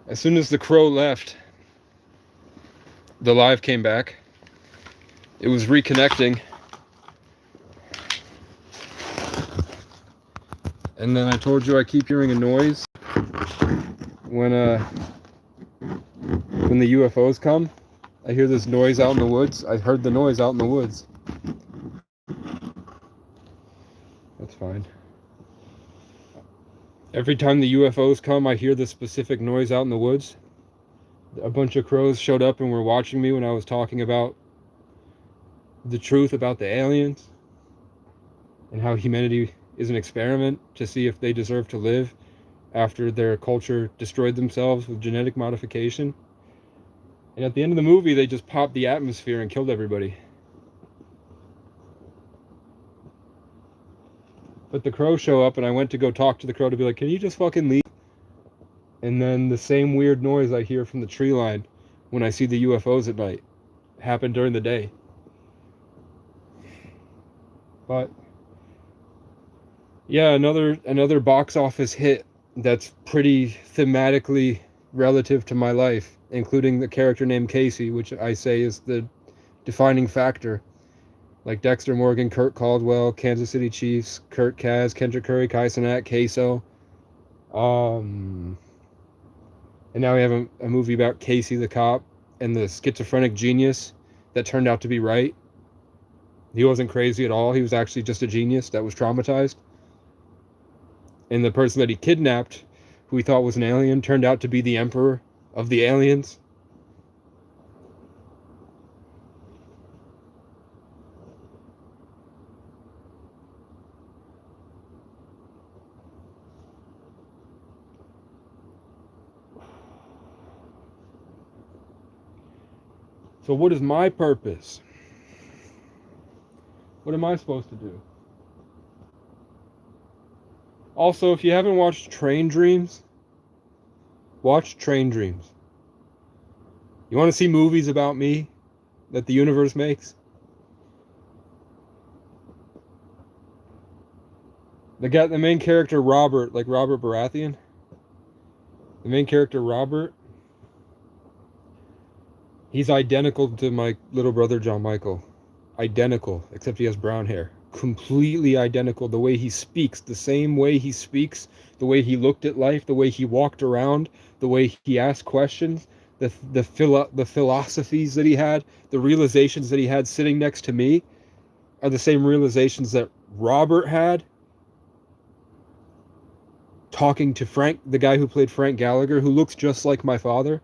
As soon as the crow left, the live came back. It was reconnecting. And then I told you I keep hearing a noise. when the UFOs come, I hear this noise out in the woods. I heard the noise out in the woods. That's fine. Every time the UFOs come, I hear this specific noise out in the woods. A bunch of crows showed up and were watching me when I was talking about the truth about the aliens and how humanity is an experiment to see if they deserve to live after their culture destroyed themselves with genetic modification. And at the end of the movie, they just popped the atmosphere and killed everybody. But the crows show up, and I went to go talk to the crow to be like, can you just fucking leave? And then the same weird noise I hear from the tree line when I see the UFOs at night happened during the day. But yeah, another box office hit that's pretty thematically relative to my life, including the character named Casey, which I say is the defining factor. Like Dexter Morgan, Kurt Caldwell, Kansas City Chiefs, Kurt Kaz, Kendrick Curry, Kai Cenat, Queso. And now we have a movie about Casey the cop and the schizophrenic genius that turned out to be right. He wasn't crazy at all. He was actually just a genius that was traumatized. And the person that he kidnapped, who he thought was an alien, turned out to be the emperor of the aliens. So what is my purpose? What am I supposed to do? Also, if you haven't watched Train Dreams, watch Train Dreams. You want to see movies about me that the universe makes? The main character Robert, like Robert Baratheon. The main character Robert, he's identical to my little brother John Michael. Identical, except he has brown hair. Completely identical. The way he speaks, the same way he speaks, the way he looked at life, the way he walked around, the way he asked questions, the philosophies that he had, the realizations that he had sitting next to me are the same realizations that Robert had talking to Frank, the guy who played Frank Gallagher, who looks just like my father,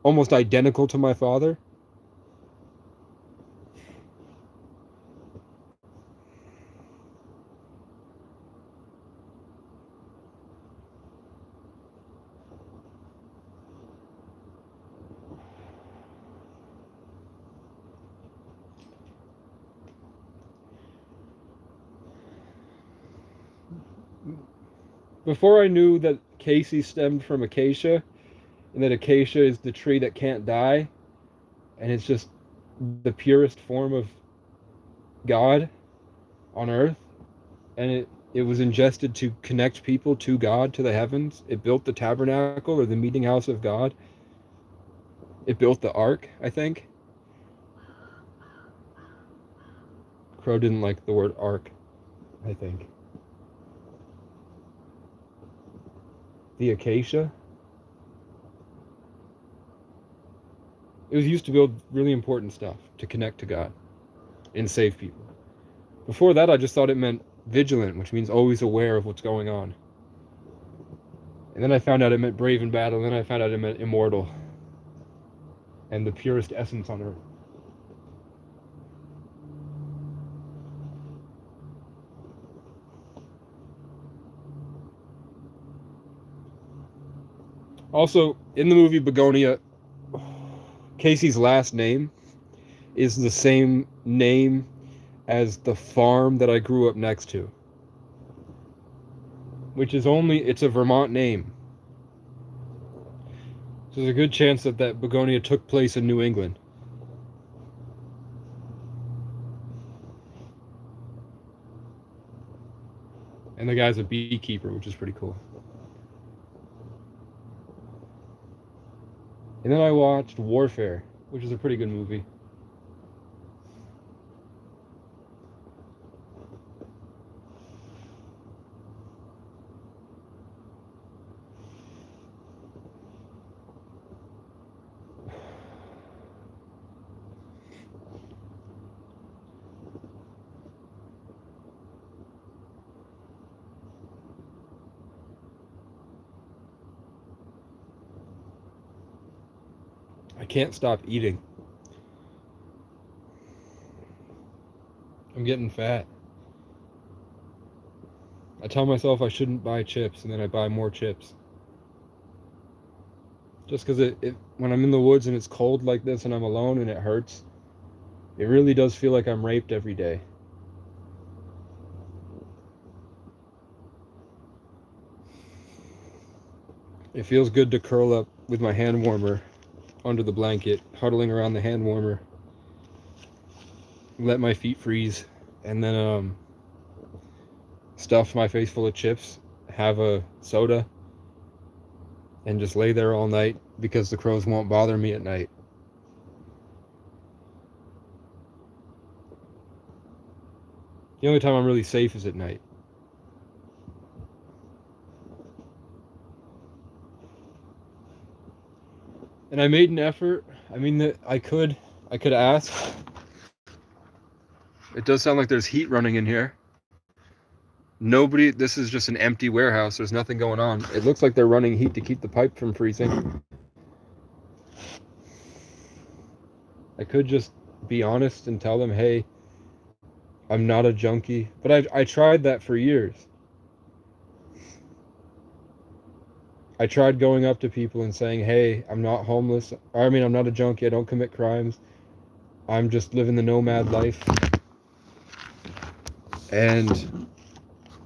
almost identical to my father. Before I knew that Casey stemmed from acacia, and that acacia is the tree that can't die, and it's just the purest form of God on earth, and it was ingested to connect people to God, to the heavens. It built the tabernacle, or the meeting house of God. It built the ark, I think. Crow didn't like the word ark, I think. The acacia. It was used to build really important stuff to connect to God and save people. Before that, I just thought it meant vigilant, which means always aware of what's going on. And then I found out it meant brave in battle, and then I found out it meant immortal and the purest essence on earth. Also, in the movie Begonia, Casey's last name is the same name as the farm that I grew up next to, which is it's a Vermont name. So there's a good chance that Begonia took place in New England. And the guy's a beekeeper, which is pretty cool. And then I watched Warfare, which is a pretty good movie. can't stop eating. I'm getting fat. I tell myself I shouldn't buy chips, and then I buy more chips. Just because when I'm in the woods and it's cold like this and I'm alone and it hurts, it really does feel like I'm raped every day. It feels good to curl up with my hand warmer under the blanket, huddling around the hand warmer, let my feet freeze, and then stuff my face full of chips, have a soda, and just lay there all night because the crows won't bother me at night. The only time I'm really safe is at night. And I made an effort. I mean, that I could ask. It does sound like there's heat running in here. Nobody, this is just an empty warehouse. There's nothing going on. It looks like they're running heat to keep the pipe from freezing. I could just be honest and tell them, hey, I'm not a junkie. But I tried that for years. I tried going up to people and saying, hey, I'm not homeless. I'm not a junkie. I don't commit crimes. I'm just living the nomad life. And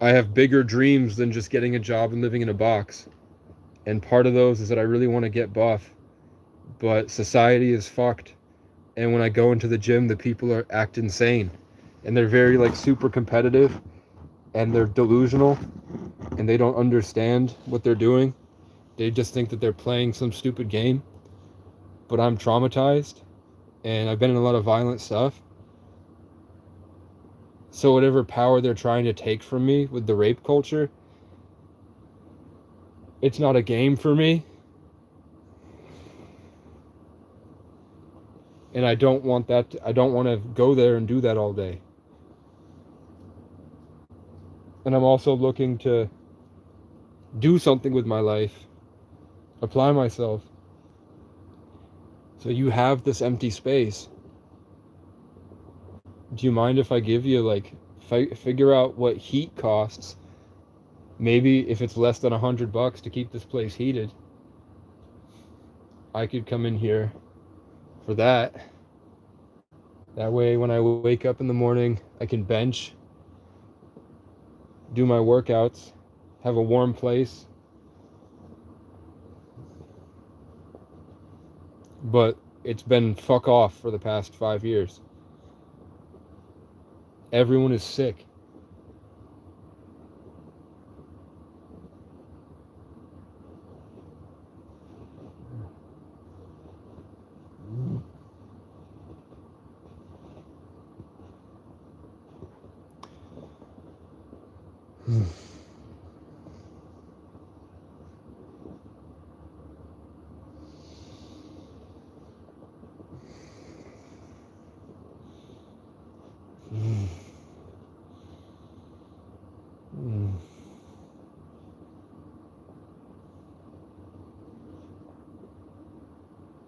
I have bigger dreams than just getting a job and living in a box. And part of those is that I really want to get buff. But society is fucked. And when I go into the gym, the people act insane. And they're very super competitive. And they're delusional. And they don't understand what they're doing. They just think that they're playing some stupid game. But I'm traumatized. And I've been in a lot of violent stuff. So whatever power they're trying to take from me with the rape culture, it's not a game for me. And I don't want that. I don't want to go there and do that all day. And I'm also looking to do something with my life. Apply myself. So you have this empty space. Do you mind if I give you figure out what heat costs? Maybe if it's less than $100 to keep this place heated, I could come in here for that. That way when I wake up in the morning, I can bench, do my workouts, have a warm place. But it's been fuck off for the past 5 years. Everyone is sick.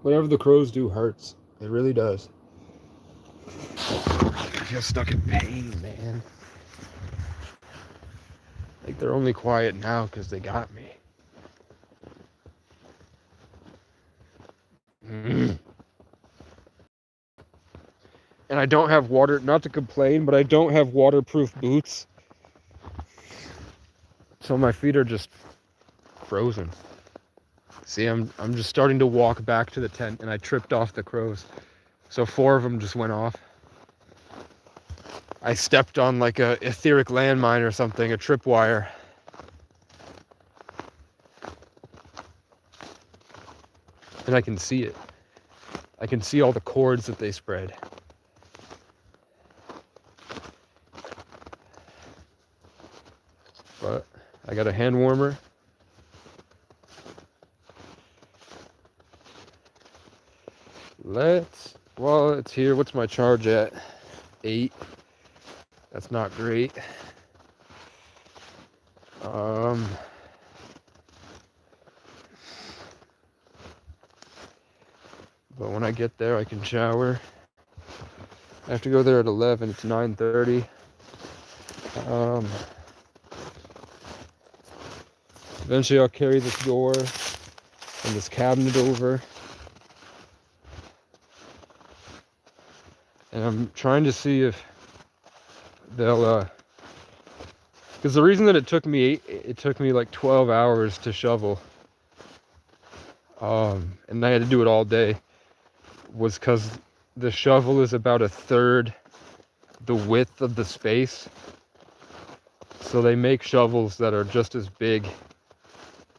Whatever the crows do hurts. It really does. I feel stuck in pain, man. Like they're only quiet now because they got me. And I don't have water, not to complain, but I don't have waterproof boots. So my feet are just frozen. See, I'm just starting to walk back to the tent and I tripped off the crows. So 4 of them just went off. I stepped on like a etheric landmine or something, a tripwire. And I can see it. I can see all the cords that they spread. But I got a hand warmer. While it's here, what's my charge at? 8. That's not great. But when I get there, I can shower. I have to go there at 11. It's 9:30. Eventually, I'll carry this door and this cabinet over. And I'm trying to see if they'll, because the reason that it took me like 12 hours to shovel, and I had to do it all day, was because the shovel is about a third the width of the space. So they make shovels that are just as big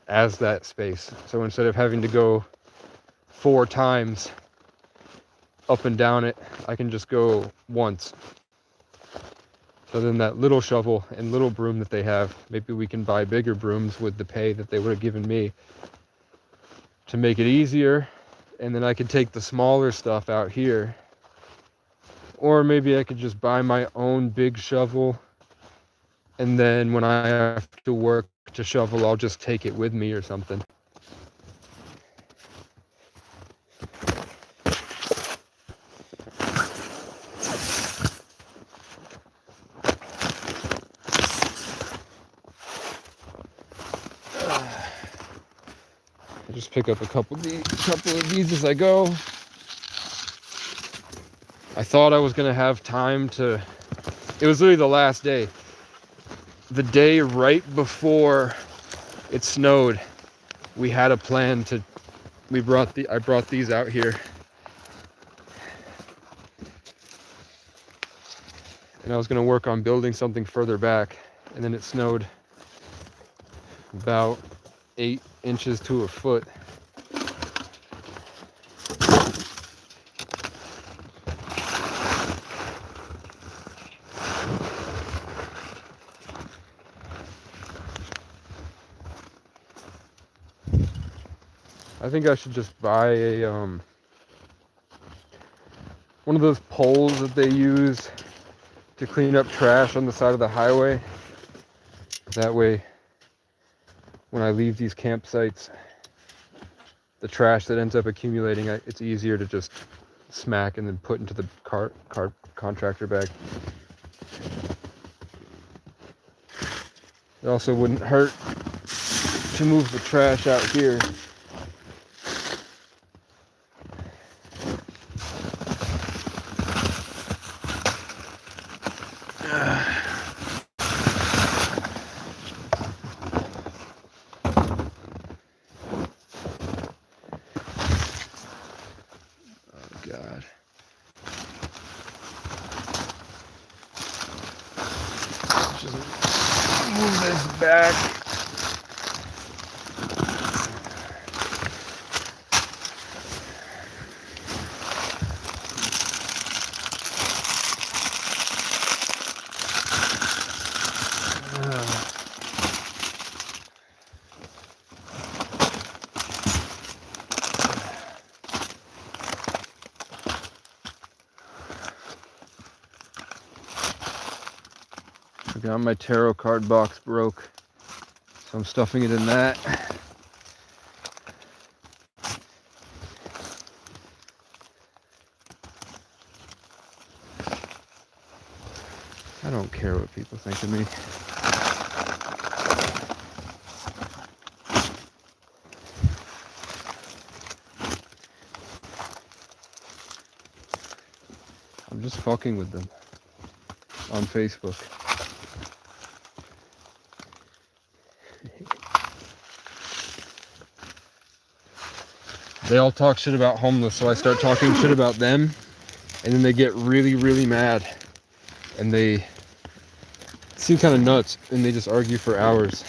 as that space. So instead of having to go 4 times up and down it, I can just go once. So then that little shovel and little broom that they have, maybe we can buy bigger brooms with the pay that they would have given me to make it easier. And then I could take the smaller stuff out here. Or maybe I could just buy my own big shovel, and then when I have to work to shovel, I'll just take it with me or something. I just pick up a couple of these as I go. I thought I was gonna have time to. It was literally the last day. The day right before it snowed, we had a plan to. I brought these out here, and I was gonna work on building something further back, and then it snowed about 8 inches to a foot. I think I should just buy a one of those poles that they use to clean up trash on the side of the highway. That way, when I leave these campsites, the trash that ends up accumulating, it's easier to just smack and then put into the contractor bag. It also wouldn't hurt to move the trash out here. God. Just move this back. I got my tarot card box broke, so I'm stuffing it in that. I don't care what people think of me. I'm just fucking with them on Facebook. They all talk shit about homeless, so I start talking shit about them, and then they get really, really mad, and they seem kind of nuts, and they just argue for hours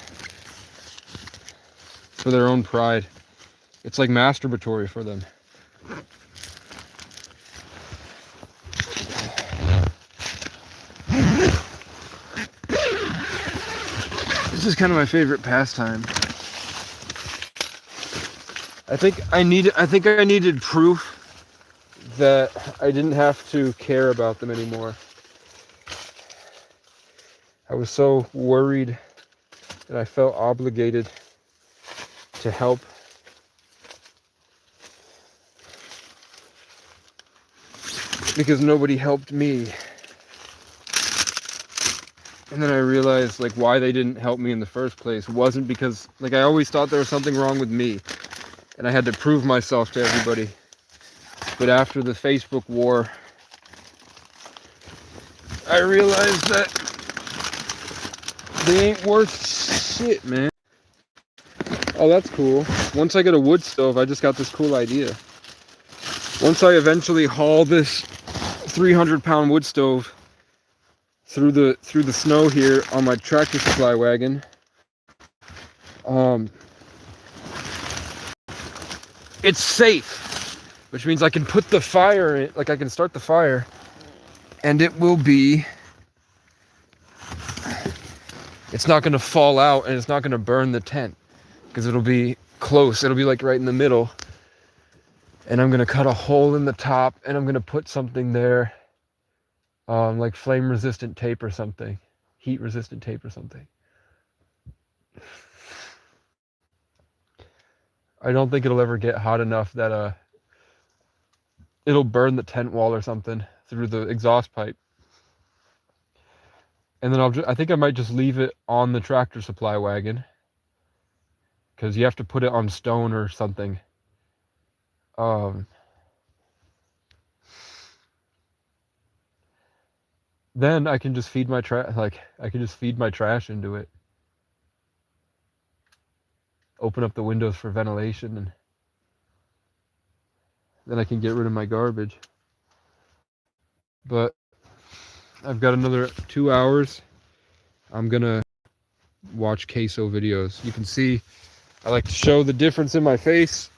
for their own pride. It's like masturbatory for them. This is kind of my favorite pastime. I think I needed proof that I didn't have to care about them anymore. I was so worried that I felt obligated to help. because nobody helped me. And then I realized like why they didn't help me in the first place wasn't because like I always thought there was something wrong with me and I had to prove myself to everybody. But after the Facebook war, I realized that they ain't worth shit, man. Oh, that's cool. Once I get a wood stove, I just got this cool idea. Once I eventually haul this 300-pound wood stove through the snow here on my Tractor Supply wagon, it's safe, which means I can put the fire in, like I can start the fire, and it will be, it's not going to fall out and it's not going to burn the tent because it'll be close. It'll be like right in the middle, and I'm going to cut a hole in the top and I'm going to put something there, like flame resistant tape or something, heat resistant tape or something. I don't think it'll ever get hot enough that it'll burn the tent wall or something through the exhaust pipe. And then I think I might just leave it on the Tractor Supply wagon because you have to put it on stone or something. Then I can just feed my trash into it. Open up the windows for ventilation, and then I can get rid of my garbage. But I've got another 2 hours. I'm gonna watch queso videos. You can see I like to show the difference in my face.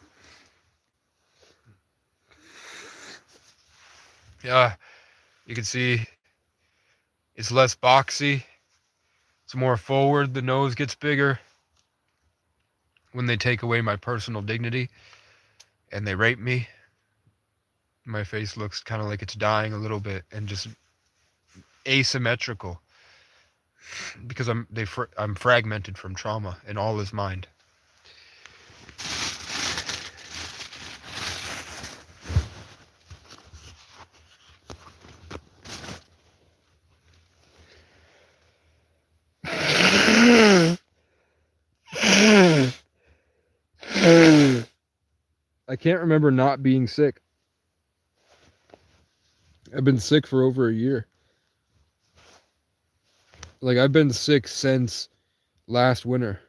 Yeah, you can see it's less boxy. It's more forward. The nose gets bigger when they take away my personal dignity and they rape me. My face looks kind of like it's dying a little bit and just asymmetrical because I'm fragmented from trauma and all is mind. I can't remember not being sick. I've been sick for over a year. Like, I've been sick since last winter.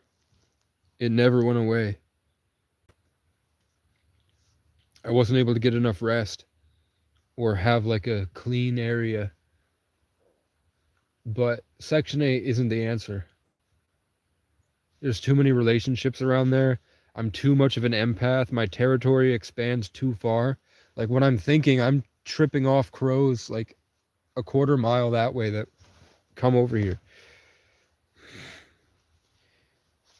It never went away. I wasn't able to get enough rest or have like a clean area. But Section 8 isn't the answer. There's too many relationships around there. I'm too much of an empath. My territory expands too far. Like, when I'm thinking, I'm tripping off crows like a quarter mile that way that come over here.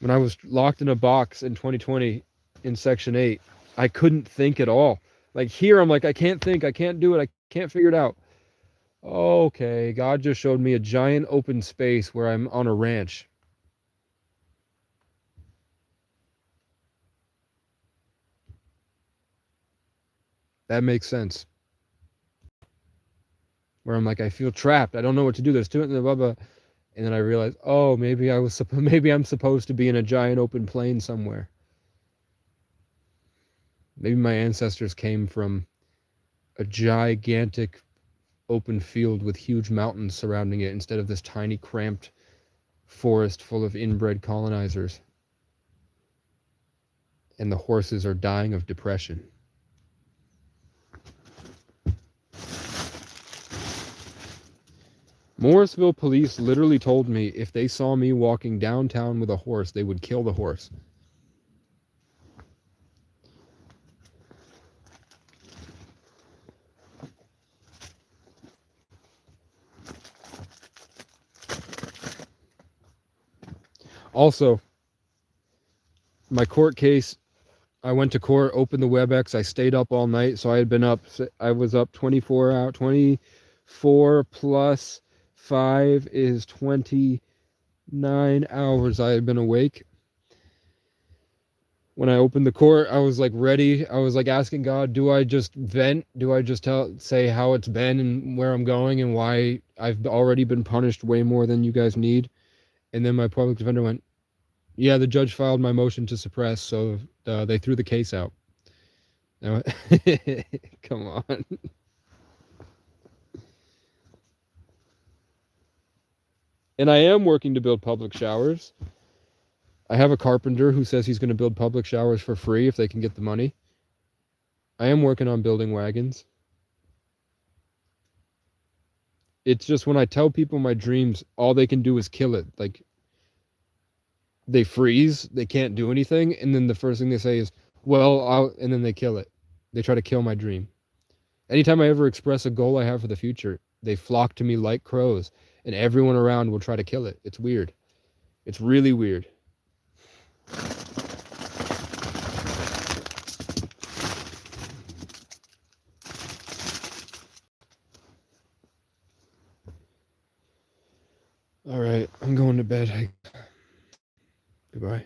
When I was locked in a box in 2020 in Section 8, I couldn't think at all. Like, here, I'm like, I can't think. I can't do it. I can't figure it out. Okay, God just showed me a giant open space where I'm on a ranch. That makes sense. Where I'm like, I feel trapped. I don't know what to do. There's too much, blah, blah. And then I realized, oh, maybe I'm supposed to be in a giant open plain somewhere. Maybe my ancestors came from a gigantic open field with huge mountains surrounding it instead of this tiny cramped forest full of inbred colonizers. And the horses are dying of depression. Morrisville police literally told me if they saw me walking downtown with a horse, they would kill the horse. Also, my court case, I went to court, opened the WebEx, I stayed up all night, so I was up 24 hours, 24 plus 5 is 29 hours I had been awake. when I opened the court, I was like ready. I was like asking God, do I just vent? Do I just say how it's been and where I'm going and why I've already been punished way more than you guys need? And then my public defender went, yeah, the judge filed my motion to suppress, so they threw the case out. I went, come on. And I am working to build public showers. I have a carpenter who says he's going to build public showers for free if they can get the money. I am working on building wagons. It's just when I tell people my dreams, all they can do is kill it. Like, they freeze, they can't do anything, and then the first thing they say is, well, and then they kill it. They try to kill my dream. Anytime I ever express a goal I have for the future, they flock to me like crows, and everyone around will try to kill it. It's weird. It's really weird. All right, I'm going to bed. Goodbye.